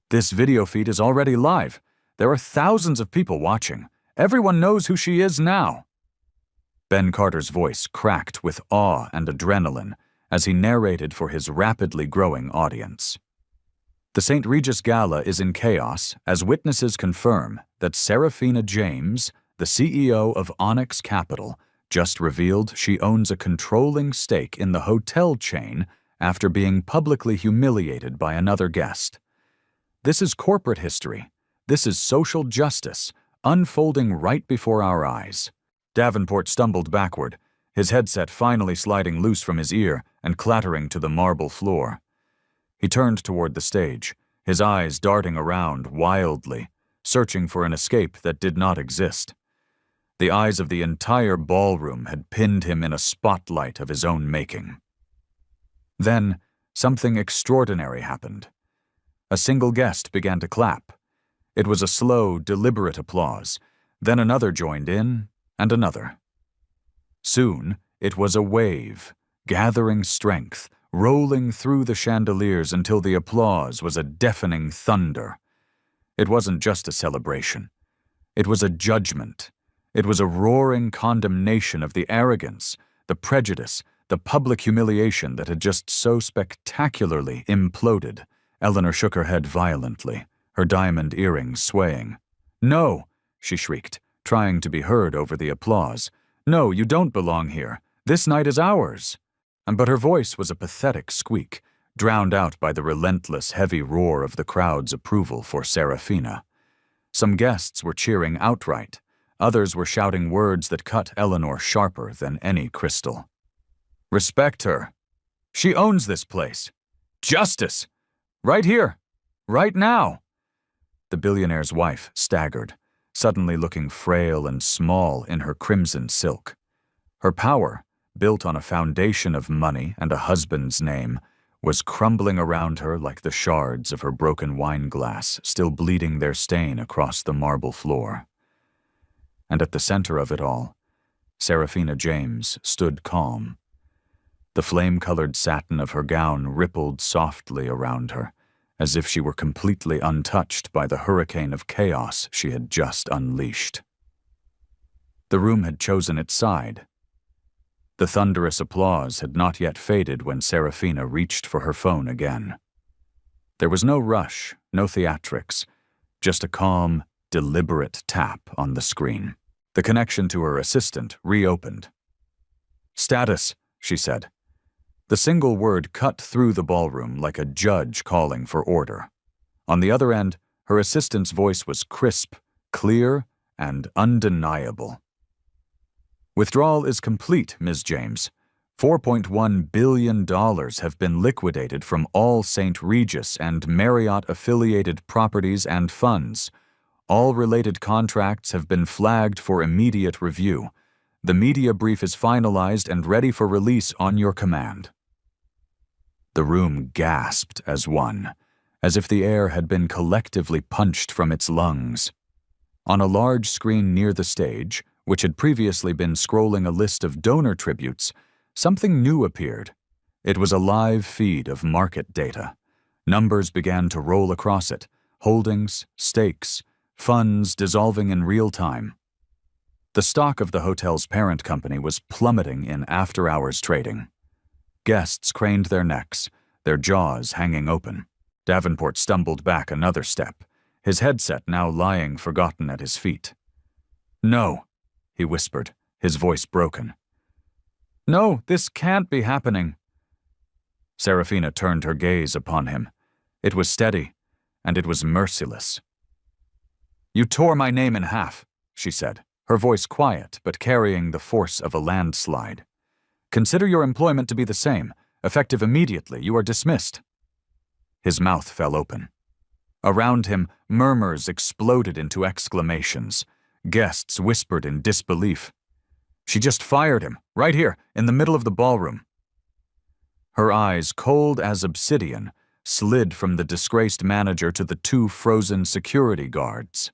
"This video feed is already live. There are thousands of people watching. Everyone knows who she is now." Ben Carter's voice cracked with awe and adrenaline as he narrated for his rapidly growing audience. The St. Regis Gala is in chaos as witnesses confirm that Serafina James, the CEO of Onyx Capital, just revealed she owns a controlling stake in the hotel chain after being publicly humiliated by another guest. This is corporate history. This is social justice, unfolding right before our eyes. Davenport stumbled backward, his headset finally sliding loose from his ear and clattering to the marble floor. He turned toward the stage, his eyes darting around wildly, searching for an escape that did not exist. The eyes of the entire ballroom had pinned him in a spotlight of his own making. Then, something extraordinary happened. A single guest began to clap. It was a slow, deliberate applause. Then another joined in, and another. Soon, it was a wave, gathering strength, rolling through the chandeliers until the applause was a deafening thunder. It wasn't just a celebration. It was a judgment. It was a roaring condemnation of the arrogance, the prejudice, the public humiliation that had just so spectacularly imploded. Eleanor shook her head violently, her diamond earrings swaying. "No," she shrieked, trying to be heard over the applause. "No, you don't belong here. This night is ours." But her voice was a pathetic squeak, drowned out by the relentless, heavy roar of the crowd's approval for Serafina. Some guests were cheering outright. Others were shouting words that cut Eleanor sharper than any crystal. "Respect her. She owns this place. Justice! Right here. Right now." The billionaire's wife staggered, suddenly looking frail and small in her crimson silk. Her power, built on a foundation of money and a husband's name, was crumbling around her like the shards of her broken wine glass, still bleeding their stain across the marble floor. And at the center of it all, Serafina James stood calm. The flame-colored satin of her gown rippled softly around her, as if she were completely untouched by the hurricane of chaos she had just unleashed. The room had chosen its side. The thunderous applause had not yet faded when Serafina reached for her phone again. There was no rush, no theatrics, just a calm, deliberate tap on the screen. The connection to her assistant reopened. "Status," she said. The single word cut through the ballroom like a judge calling for order. On the other end, her assistant's voice was crisp, clear, and undeniable. "Withdrawal is complete, Ms. James. $4.1 billion have been liquidated from all St. Regis and Marriott-affiliated properties and funds. All related contracts have been flagged for immediate review. The media brief is finalized and ready for release on your command." The room gasped as one, as if the air had been collectively punched from its lungs. On a large screen near the stage, which had previously been scrolling a list of donor tributes, something new appeared. It was a live feed of market data. Numbers began to roll across it, holdings, stakes, funds dissolving in real time. The stock of the hotel's parent company was plummeting in after-hours trading. Guests craned their necks, their jaws hanging open. Davenport stumbled back another step, his headset now lying forgotten at his feet. "No," he whispered, his voice broken. "No, this can't be happening." Serafina turned her gaze upon him. It was steady, and it was merciless. "You tore my name in half," she said, her voice quiet but carrying the force of a landslide. "Consider your employment to be the same. Effective immediately, you are dismissed." His mouth fell open. Around him, murmurs exploded into exclamations. Guests whispered in disbelief. "She just fired him, right here, in the middle of the ballroom." Her eyes, cold as obsidian, slid from the disgraced manager to the two frozen security guards.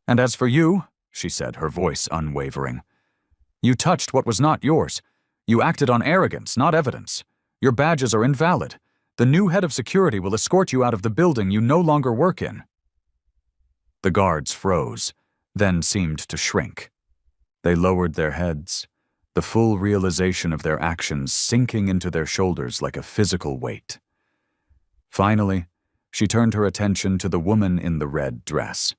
"And as for you," she said, her voice unwavering, "you touched what was not yours. You acted on arrogance, not evidence. Your badges are invalid. The new head of security will escort you out of the building you no longer work in." The guards froze, then seemed to shrink. They lowered their heads, the full realization of their actions sinking into their shoulders like a physical weight. Finally, she turned her attention to the woman in the red dress.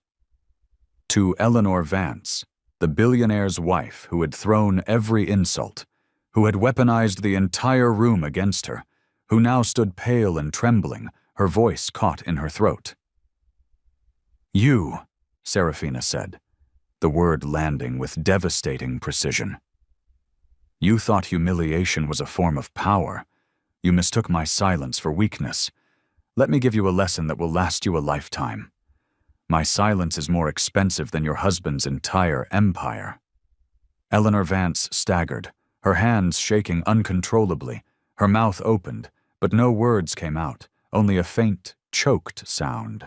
To Eleanor Vance, the billionaire's wife who had thrown every insult, who had weaponized the entire room against her, who now stood pale and trembling, her voice caught in her throat. "You," Serafina said, the word landing with devastating precision. "You thought humiliation was a form of power. You mistook my silence for weakness. Let me give you a lesson that will last you a lifetime. My silence is more expensive than your husband's entire empire." Eleanor Vance staggered, her hands shaking uncontrollably, her mouth opened, but no words came out, only a faint, choked sound.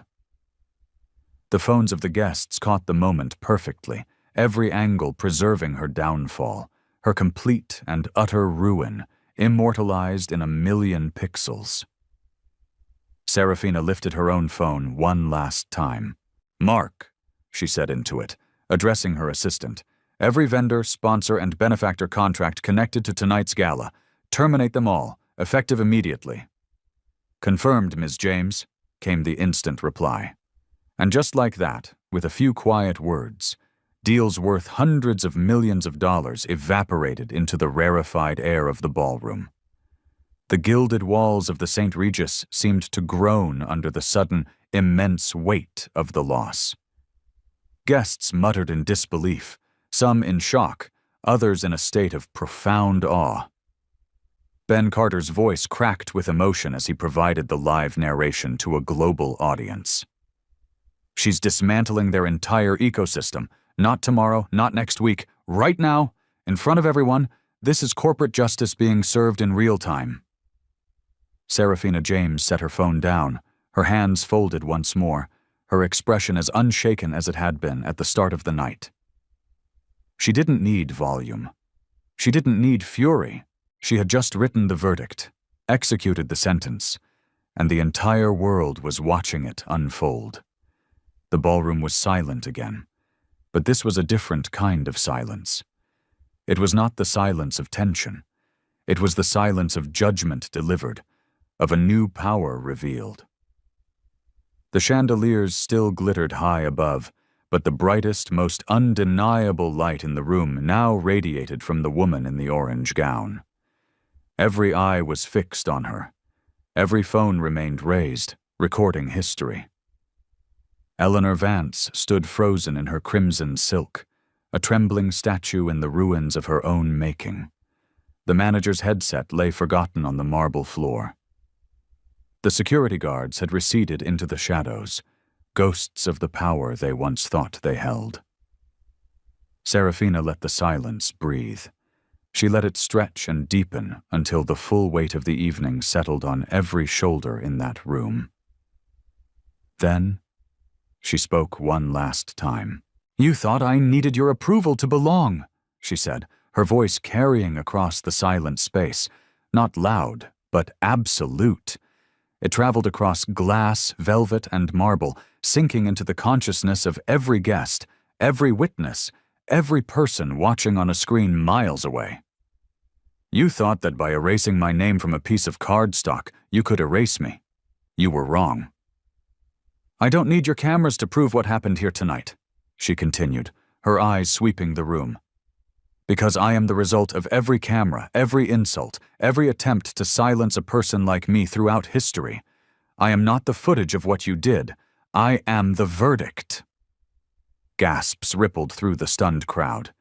The phones of the guests caught the moment perfectly, every angle preserving her downfall, her complete and utter ruin, immortalized in a million pixels. Serafina lifted her own phone one last time. "Mark," she said into it, addressing her assistant, "every vendor, sponsor, and benefactor contract connected to tonight's gala. Terminate them all, effective immediately." "Confirmed, Ms. James," came the instant reply. And just like that, with a few quiet words, deals worth hundreds of millions of dollars evaporated into the rarefied air of the ballroom. The gilded walls of the St. Regis seemed to groan under the sudden, immense weight of the loss. Guests muttered in disbelief, some in shock, others in a state of profound awe. Ben Carter's voice cracked with emotion as he provided the live narration to a global audience. "She's dismantling their entire ecosystem. Not tomorrow, not next week, right now, in front of everyone. This is corporate justice being served in real time." Serafina James set her phone down, her hands folded once more, her expression as unshaken as it had been at the start of the night. She didn't need volume. She didn't need fury. She had just written the verdict, executed the sentence, and the entire world was watching it unfold. The ballroom was silent again, but this was a different kind of silence. It was not the silence of tension. It was the silence of judgment delivered, of a new power revealed. The chandeliers still glittered high above, but the brightest, most undeniable light in the room now radiated from the woman in the orange gown. Every eye was fixed on her. Every phone remained raised, recording history. Eleanor Vance stood frozen in her crimson silk, a trembling statue in the ruins of her own making. The manager's headset lay forgotten on the marble floor. The security guards had receded into the shadows, ghosts of the power they once thought they held. Serafina let the silence breathe. She let it stretch and deepen until the full weight of the evening settled on every shoulder in that room. Then, she spoke one last time. "You thought I needed your approval to belong," she said, her voice carrying across the silent space, not loud, but absolute. It traveled across glass, velvet, and marble, sinking into the consciousness of every guest, every witness, every person watching on a screen miles away. "You thought that by erasing my name from a piece of cardstock, you could erase me. You were wrong. I don't need your cameras to prove what happened here tonight," she continued, her eyes sweeping the room. "Because I am the result of every camera, every insult, every attempt to silence a person like me throughout history. I am not the footage of what you did. I am the verdict." Gasps rippled through the stunned crowd.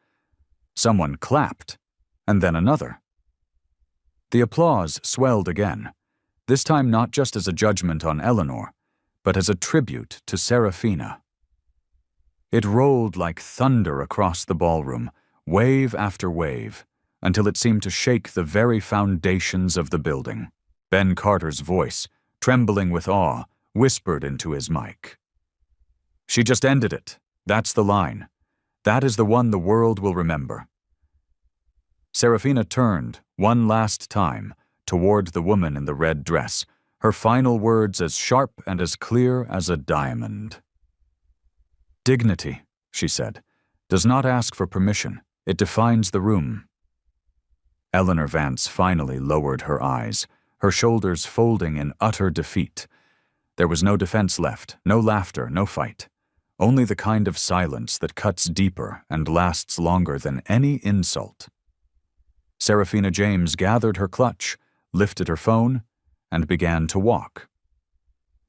Someone clapped, and then another. The applause swelled again, this time not just as a judgment on Eleanor, but as a tribute to Serafina. It rolled like thunder across the ballroom, wave after wave, until it seemed to shake the very foundations of the building. Ben Carter's voice, trembling with awe, whispered into his mic. "She just ended it. That's the line. That is the one the world will remember." Serafina turned, one last time, toward the woman in the red dress, her final words as sharp and as clear as a diamond. "Dignity," she said, "does not ask for permission. It defines the room." Eleanor Vance finally lowered her eyes, her shoulders folding in utter defeat. There was no defense left, no laughter, no fight. Only the kind of silence that cuts deeper and lasts longer than any insult. Serafina James gathered her clutch, lifted her phone, and began to walk.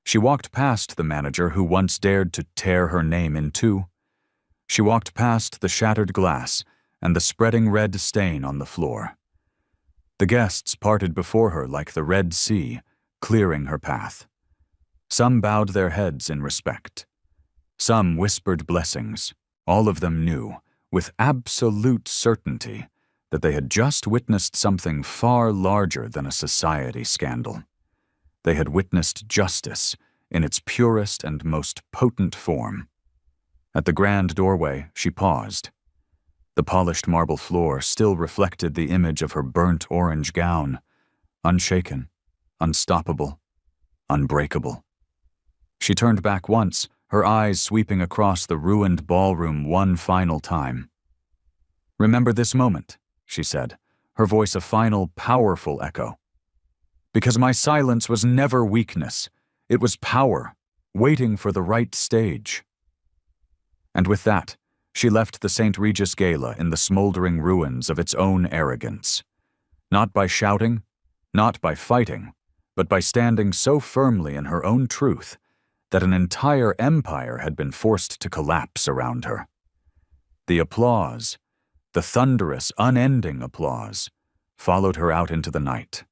She walked past the manager who once dared to tear her name in two. She walked past the shattered glass and the spreading red stain on the floor. The guests parted before her like the Red Sea, clearing her path. Some bowed their heads in respect. Some whispered blessings. All of them knew, with absolute certainty, that they had just witnessed something far larger than a society scandal. They had witnessed justice in its purest and most potent form. At the grand doorway, she paused. The polished marble floor still reflected the image of her burnt orange gown, unshaken, unstoppable, unbreakable. She turned back once, her eyes sweeping across the ruined ballroom one final time. "Remember this moment," she said, her voice a final, powerful echo. "Because my silence was never weakness. It was power, waiting for the right stage." And with that, she left the St. Regis Gala in the smoldering ruins of its own arrogance. Not by shouting, not by fighting, but by standing so firmly in her own truth that an entire empire had been forced to collapse around her. The applause, the thunderous, unending applause, followed her out into the night.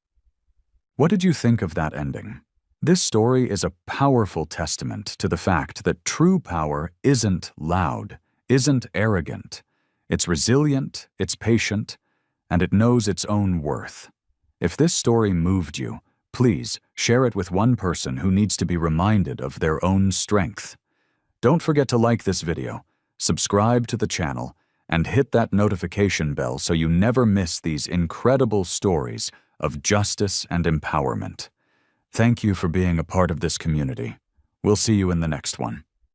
What did you think of that ending? This story is a powerful testament to the fact that true power isn't loud, isn't arrogant. It's resilient, it's patient, and it knows its own worth. If this story moved you, Please share it with one person who needs to be reminded of their own strength. Don't forget to like this video, subscribe to the channel, and hit that notification bell so you never miss these incredible stories of justice and empowerment. Thank you for being a part of this community. We'll see you in the next one.